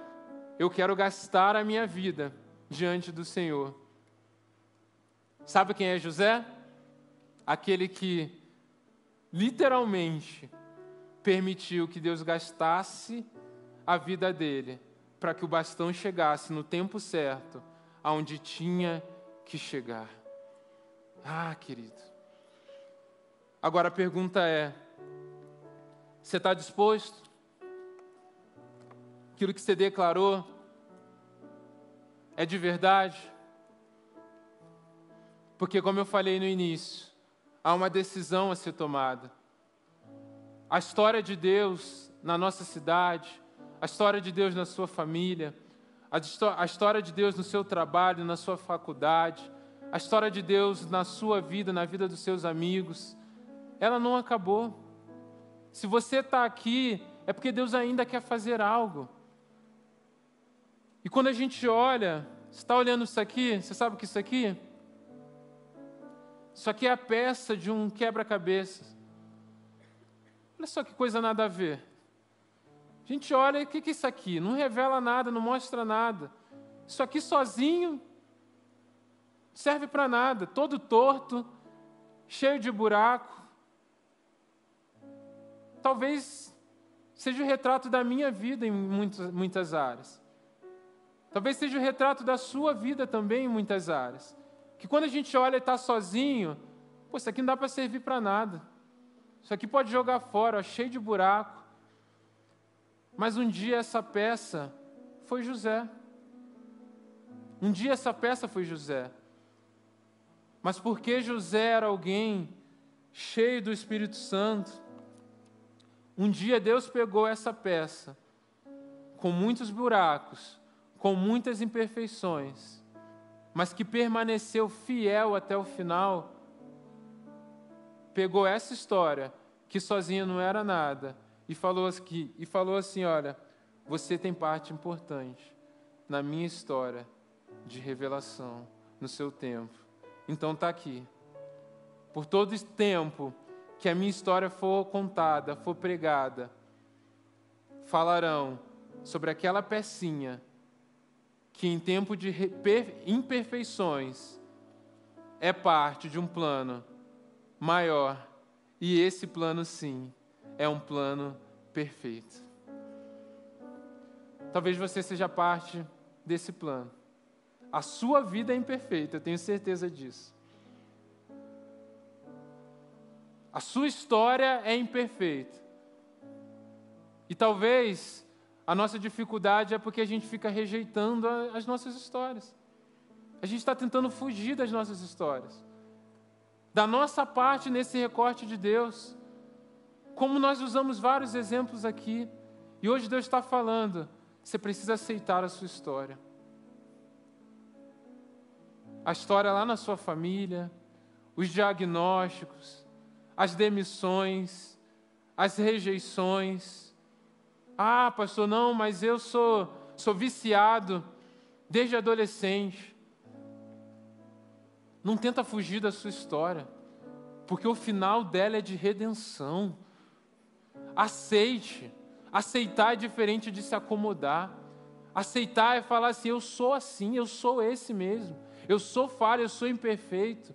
eu quero gastar a minha vida diante do Senhor. Sabe quem é José? Aquele que literalmente permitiu que Deus gastasse a vida dele para que o bastão chegasse no tempo certo, aonde tinha que chegar. Ah, querido. Agora a pergunta é, você está disposto? Aquilo que você declarou é de verdade? Porque, como eu falei no início, há uma decisão a ser tomada. A história de Deus na nossa cidade, a história de Deus na sua família, a história de Deus no seu trabalho, na sua faculdade, a história de Deus na sua vida, na vida dos seus amigos, ela não acabou. Se você está aqui, é porque Deus ainda quer fazer algo. E quando a gente olha, você está olhando isso aqui, você sabe o que é isso aqui? Isso aqui é a peça de um quebra-cabeças. Olha só que coisa nada a ver. A gente olha, o que é isso aqui? Não revela nada, não mostra nada. Isso aqui sozinho não serve para nada. Todo torto, cheio de buraco. Talvez seja o retrato da minha vida em muitas áreas. Talvez seja o retrato da sua vida também em muitas áreas. Que quando a gente olha e está sozinho, pô, isso aqui não dá para servir para nada. Isso aqui pode jogar fora, ó, cheio de buraco. Mas um dia essa peça foi José. Um dia essa peça foi José. Mas porque José era alguém cheio do Espírito Santo, um dia Deus pegou essa peça, com muitos buracos, com muitas imperfeições, mas que permaneceu fiel até o final, pegou essa história, que sozinha não era nada, e falou assim, olha, você tem parte importante na minha história de revelação, no seu tempo. Então está aqui. Por todo esse tempo que a minha história for contada, for pregada, falarão sobre aquela pecinha que em tempo de imperfeições é parte de um plano maior. E esse plano, sim, é um plano perfeito. Talvez você seja parte desse plano. A sua vida é imperfeita, eu tenho certeza disso. A sua história é imperfeita. E talvez a nossa dificuldade é porque a gente fica rejeitando as nossas histórias. A gente está tentando fugir das nossas histórias. Da nossa parte nesse recorte de Deus. Como nós usamos vários exemplos aqui. E hoje Deus está falando, você precisa aceitar a sua história. A história lá na sua família, os diagnósticos, as demissões, as rejeições. Ah, pastor, não, mas eu sou viciado desde adolescente. Não tenta fugir da sua história, porque o final dela é de redenção. Aceite. Aceitar é diferente de se acomodar. Aceitar é falar assim, eu sou esse mesmo. Eu sou falho, eu sou imperfeito.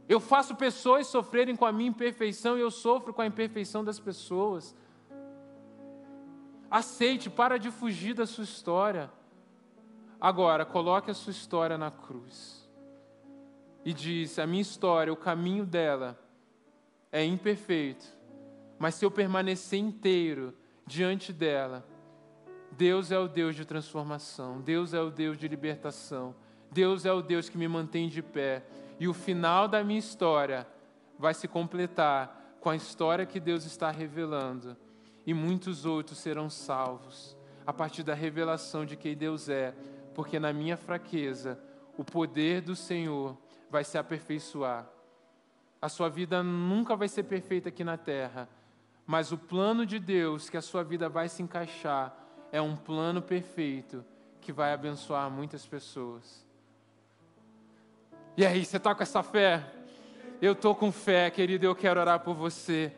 Eu faço pessoas sofrerem com a minha imperfeição e eu sofro com a imperfeição das pessoas. Aceite, para de fugir da sua história. Agora, coloque a sua história na cruz. E diz, a minha história, o caminho dela é imperfeito. Mas se eu permanecer inteiro diante dela, Deus é o Deus de transformação. Deus é o Deus de libertação. Deus é o Deus que me mantém de pé. E o final da minha história vai se completar com a história que Deus está revelando. E muitos outros serão salvos a partir da revelação de quem Deus é. Porque na minha fraqueza, o poder do Senhor vai se aperfeiçoar. A sua vida nunca vai ser perfeita aqui na terra. Mas o plano de Deus que a sua vida vai se encaixar é um plano perfeito que vai abençoar muitas pessoas. E aí, você está com essa fé? Eu estou com fé, querido, eu quero orar por você.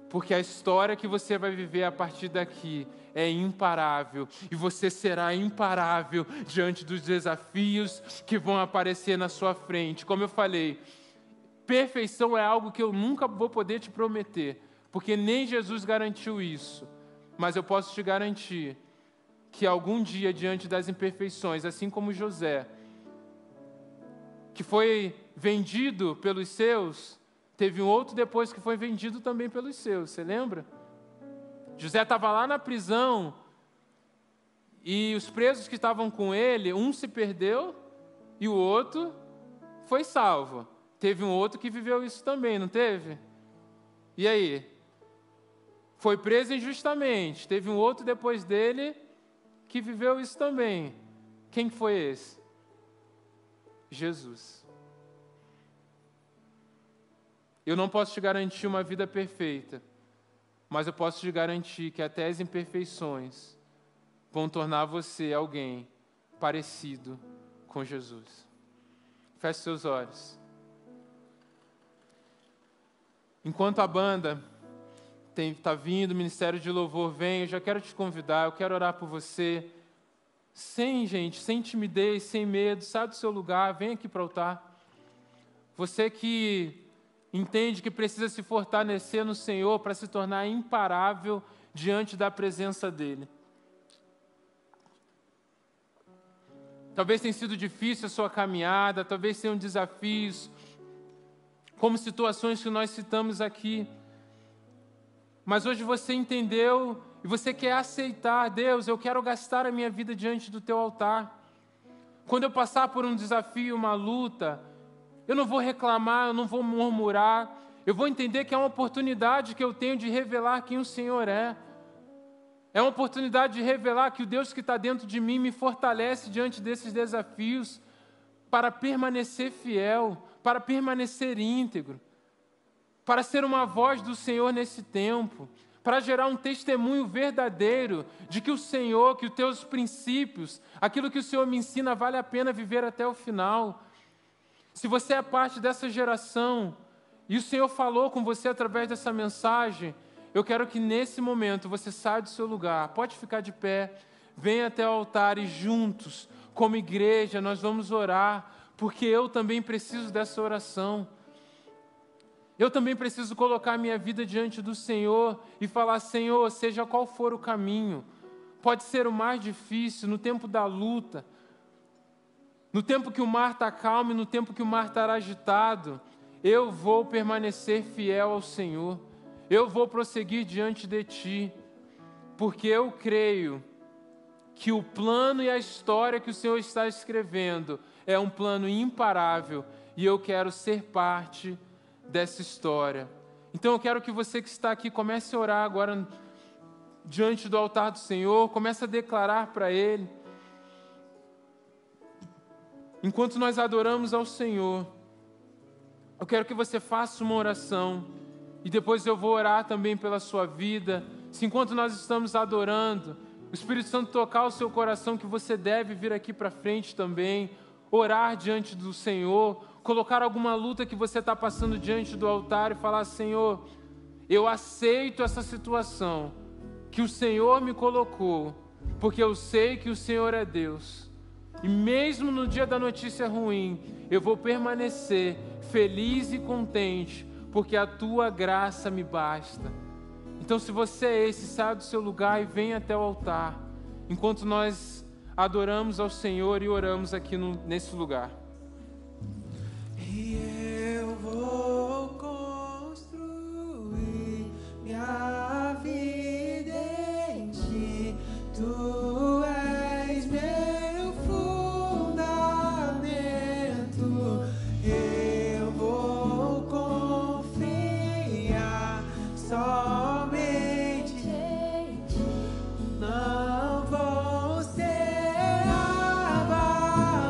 Porque a história que você vai viver a partir daqui é imparável. E você será imparável diante dos desafios que vão aparecer na sua frente. Como eu falei, perfeição é algo que eu nunca vou poder te prometer. Porque nem Jesus garantiu isso. Mas eu posso te garantir que algum dia, diante das imperfeições, assim como José, que foi vendido pelos seus, teve um outro depois que foi vendido também pelos seus, você lembra? José estava lá na prisão e os presos que estavam com ele, um se perdeu e o outro foi salvo. Teve um outro que viveu isso também, não teve? E aí? Foi preso injustamente, teve um outro depois dele que viveu isso também. Quem foi esse? Jesus. Eu não posso te garantir uma vida perfeita, mas eu posso te garantir que até as imperfeições vão tornar você alguém parecido com Jesus. Feche seus olhos. Enquanto a banda está vindo, o Ministério de Louvor vem, eu já quero te convidar, eu quero orar por você. Sem timidez, sem medo, sai do seu lugar, vem aqui para o altar. Você que entende que precisa se fortalecer no Senhor para se tornar imparável diante da presença dEle. Talvez tenha sido difícil a sua caminhada, talvez tenham desafios, como situações que nós citamos aqui. Mas hoje você entendeu e você quer aceitar: Deus, eu quero gastar a minha vida diante do Teu altar. Quando eu passar por um desafio, uma luta, eu não vou reclamar, eu não vou murmurar, eu vou entender que é uma oportunidade que eu tenho de revelar quem o Senhor é. É uma oportunidade de revelar que o Deus que está dentro de mim me fortalece diante desses desafios para permanecer fiel, para permanecer íntegro, para ser uma voz do Senhor nesse tempo, para gerar um testemunho verdadeiro de que o Senhor, que os teus princípios, aquilo que o Senhor me ensina, vale a pena viver até o final. Se você é parte dessa geração e o Senhor falou com você através dessa mensagem, eu quero que nesse momento você saia do seu lugar, pode ficar de pé, venha até o altar e juntos, como igreja, nós vamos orar, porque eu também preciso dessa oração. Eu também preciso colocar minha vida diante do Senhor e falar: Senhor, seja qual for o caminho, pode ser o mais difícil, no tempo da luta, no tempo que o mar está calmo e no tempo que o mar estará agitado, eu vou permanecer fiel ao Senhor. Eu vou prosseguir diante de Ti, porque eu creio que o plano e a história que o Senhor está escrevendo é um plano imparável e eu quero ser parte dessa história. Então eu quero que você que está aqui comece a orar agora diante do altar do Senhor, comece a declarar para Ele. Enquanto nós adoramos ao Senhor, eu quero que você faça uma oração. E depois eu vou orar também pela sua vida. Se enquanto nós estamos adorando, o Espírito Santo tocar o seu coração, que você deve vir aqui para frente também, orar diante do Senhor, colocar alguma luta que você está passando diante do altar e falar: Senhor, eu aceito essa situação que o Senhor me colocou, porque eu sei que o Senhor é Deus. E mesmo no dia da notícia ruim, eu vou permanecer feliz e contente, porque a Tua graça me basta. Então, se você é esse, saia do seu lugar e venha até o altar, enquanto nós adoramos ao Senhor e oramos aqui nesse lugar. E eu vou construir minha vida em Ti. Tu és meu fundamento. Eu vou confiar somente em Ti. Não vou ser abalado.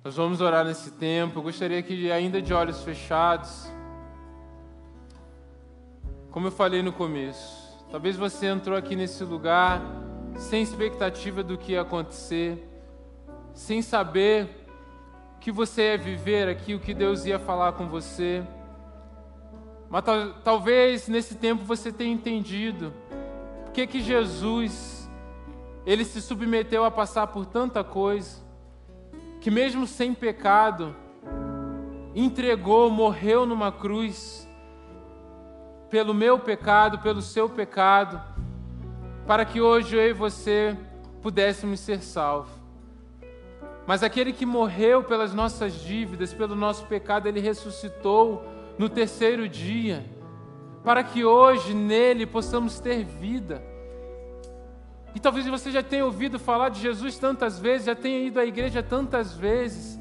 Nós vamos orar nesse tempo. Eu gostaria que, ainda de olhos fechados, como eu falei no começo, talvez você entrou aqui nesse lugar sem expectativa do que ia acontecer, sem saber o que você ia viver aqui, o que Deus ia falar com você. Mas talvez nesse tempo você tenha entendido por que Jesus, Ele se submeteu a passar por tanta coisa, que mesmo sem pecado, entregou, morreu numa cruz, pelo meu pecado, pelo seu pecado, para que hoje eu e você pudéssemos ser salvos. Mas aquele que morreu pelas nossas dívidas, pelo nosso pecado, Ele ressuscitou no terceiro dia, para que hoje nele possamos ter vida. E talvez você já tenha ouvido falar de Jesus tantas vezes, já tenha ido à igreja tantas vezes,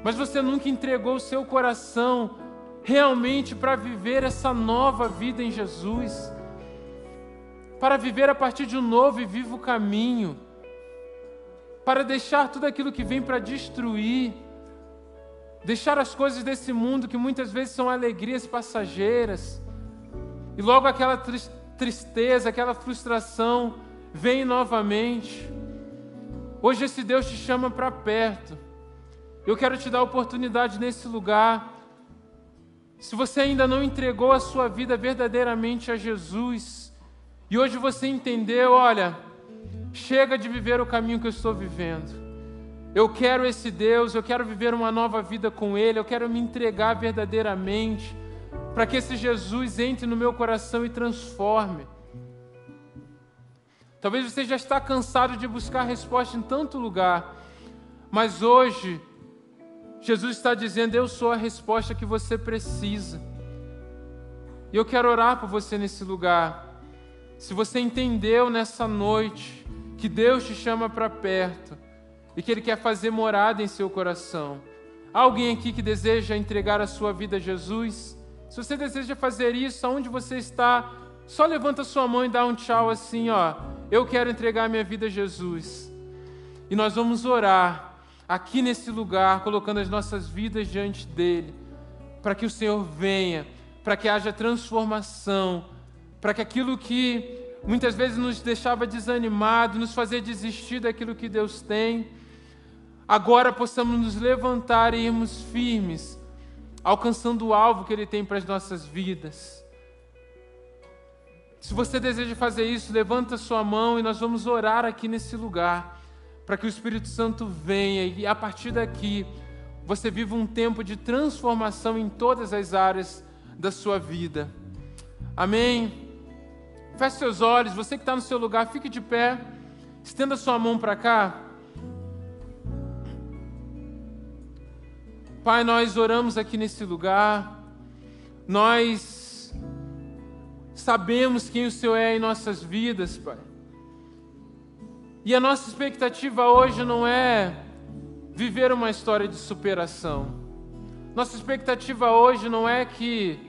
mas você nunca entregou o seu coração realmente para viver essa nova vida em Jesus, para viver a partir de um novo e vivo caminho, para deixar tudo aquilo que vem para destruir, deixar as coisas desse mundo que muitas vezes são alegrias passageiras, e logo aquela tristeza, aquela frustração vem novamente. Hoje esse Deus te chama para perto. Eu quero te dar a oportunidade nesse lugar. Se você ainda não entregou a sua vida verdadeiramente a Jesus, e hoje você entendeu, olha, chega de viver o caminho que eu estou vivendo. Eu quero esse Deus, eu quero viver uma nova vida com Ele, eu quero me entregar verdadeiramente, para que esse Jesus entre no meu coração e transforme. Talvez você já está cansado de buscar resposta em tanto lugar, mas hoje Jesus está dizendo: eu sou a resposta que você precisa. E eu quero orar por você nesse lugar. Se você entendeu nessa noite que Deus te chama para perto e que Ele quer fazer morada em seu coração, há alguém aqui que deseja entregar a sua vida a Jesus? Se você deseja fazer isso, aonde você está, só levanta sua mão e dá um tchau assim, ó. Eu quero entregar minha vida a Jesus. E nós vamos orar aqui nesse lugar, colocando as nossas vidas diante dEle, para que o Senhor venha, para que haja transformação, para que aquilo que muitas vezes nos deixava desanimado, nos fazia desistir daquilo que Deus tem, agora possamos nos levantar e irmos firmes, alcançando o alvo que Ele tem para as nossas vidas. Se você deseja fazer isso, levanta sua mão e nós vamos orar aqui nesse lugar, para que o Espírito Santo venha e a partir daqui você viva um tempo de transformação em todas as áreas da sua vida. Amém? Feche seus olhos, você que está no seu lugar, fique de pé, estenda sua mão para cá. Pai, nós oramos aqui nesse lugar, nós sabemos quem o Senhor é em nossas vidas, Pai. E a nossa expectativa hoje não é viver uma história de superação. Nossa expectativa hoje não é que,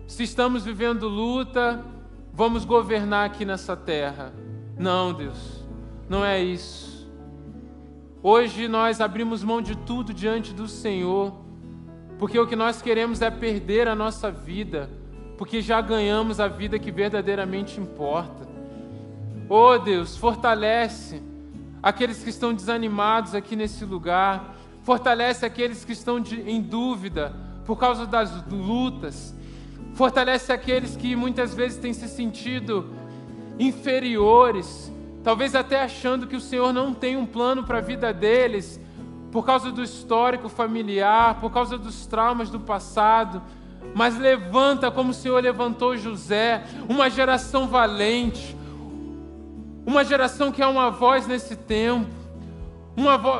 se estamos vivendo luta, vamos governar aqui nessa terra. Não, Deus, não é isso. Hoje nós abrimos mão de tudo diante do Senhor, porque o que nós queremos é perder a nossa vida, porque já ganhamos a vida que verdadeiramente importa. Oh Deus, fortalece aqueles que estão desanimados aqui nesse lugar, fortalece aqueles que estão em dúvida por causa das lutas, fortalece aqueles que muitas vezes têm se sentido inferiores, talvez até achando que o Senhor não tem um plano para a vida deles, por causa do histórico familiar, por causa dos traumas do passado. Mas levanta como o Senhor levantou José, uma geração valente, uma geração que é uma voz nesse tempo,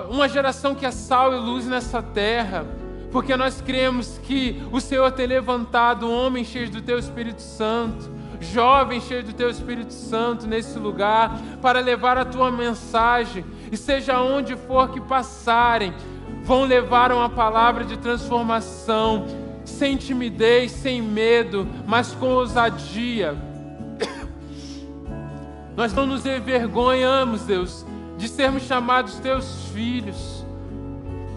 uma geração que é sal e luz nessa terra, porque nós cremos que o Senhor tem levantado homens cheios do Teu Espírito Santo, jovens cheios do Teu Espírito Santo nesse lugar, para levar a Tua mensagem, e seja onde for que passarem, vão levar uma palavra de transformação, sem timidez, sem medo, mas com ousadia. Nós não nos envergonhamos, Deus, de sermos chamados Teus filhos.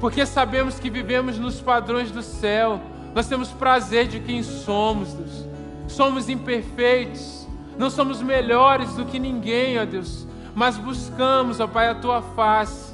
porque sabemos que vivemos nos padrões do céu. Nós temos prazer de quem somos, Deus. Somos imperfeitos, não somos melhores do que ninguém, ó Deus, mas buscamos, ó Pai, a Tua face,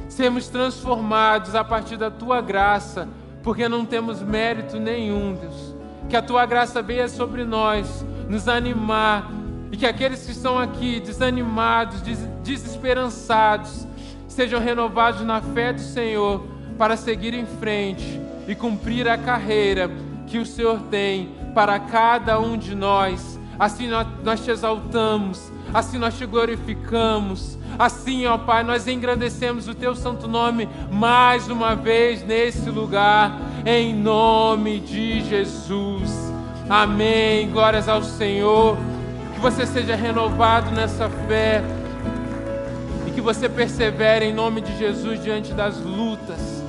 sermos transformados a partir da Tua graça, porque não temos mérito nenhum, Deus. Que a Tua graça venha sobre nós, nos animar, e que aqueles que estão aqui desanimados, desesperançados, sejam renovados na fé do Senhor para seguir em frente e cumprir a carreira que o Senhor tem para cada um de nós. Assim nós te exaltamos, assim nós te glorificamos, assim, ó Pai, nós engrandecemos o Teu santo nome mais uma vez nesse lugar, em nome de Jesus. Amém. Glórias ao Senhor. Que você seja renovado nessa fé e que você persevere em nome de Jesus diante das lutas,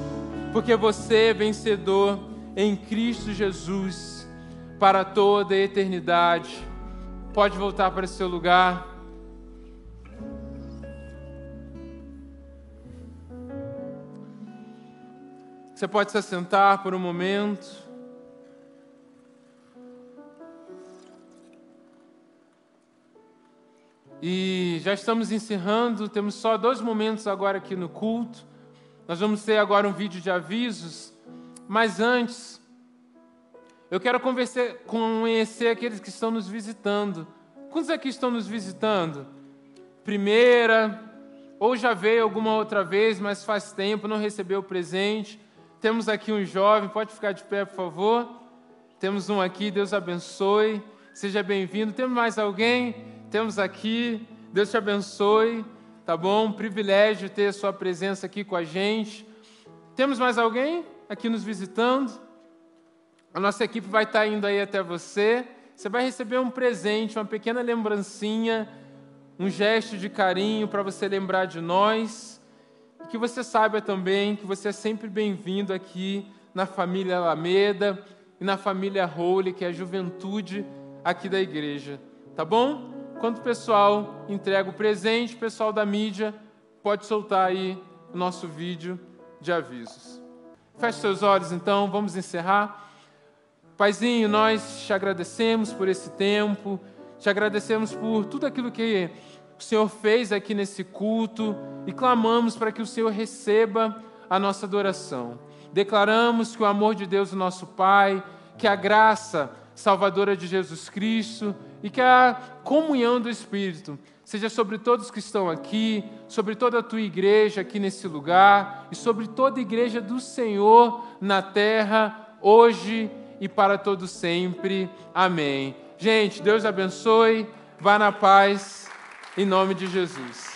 porque você é vencedor em Cristo Jesus para toda a eternidade. Pode voltar para o seu lugar. Você pode se assentar por um momento. E já estamos encerrando, temos só 2 momentos agora aqui no culto. Nós vamos ter agora um vídeo de avisos, mas antes, eu quero conhecer aqueles que estão nos visitando. Quantos aqui estão nos visitando? Primeira, ou já veio alguma outra vez, mas faz tempo, não recebeu o presente. Temos aqui um jovem, pode ficar de pé, por favor. Temos um aqui, Deus abençoe, seja bem-vindo. Temos mais alguém? Temos aqui, Deus te abençoe, tá bom? Um privilégio ter a sua presença aqui com a gente. Temos mais alguém aqui nos visitando? A nossa equipe vai estar indo aí até você. Você vai receber um presente, uma pequena lembrancinha, um gesto de carinho para você lembrar de nós. E que você saiba também que você é sempre bem-vindo aqui na família Alameda e na família Holy, que é a juventude aqui da igreja, tá bom? Quando o pessoal entrega o presente, o pessoal da mídia pode soltar aí o nosso vídeo de avisos. Feche seus olhos então, vamos encerrar. Paizinho, nós te agradecemos por esse tempo, te agradecemos por tudo aquilo que o Senhor fez aqui nesse culto e clamamos para que o Senhor receba a nossa adoração. Declaramos que o amor de Deus, o nosso Pai, que a graça salvadora de Jesus Cristo e que a comunhão do Espírito seja sobre todos que estão aqui, sobre toda a tua igreja aqui nesse lugar e sobre toda a igreja do Senhor na terra, hoje e para todo sempre. Amém. Gente, Deus abençoe, vá na paz, em nome de Jesus.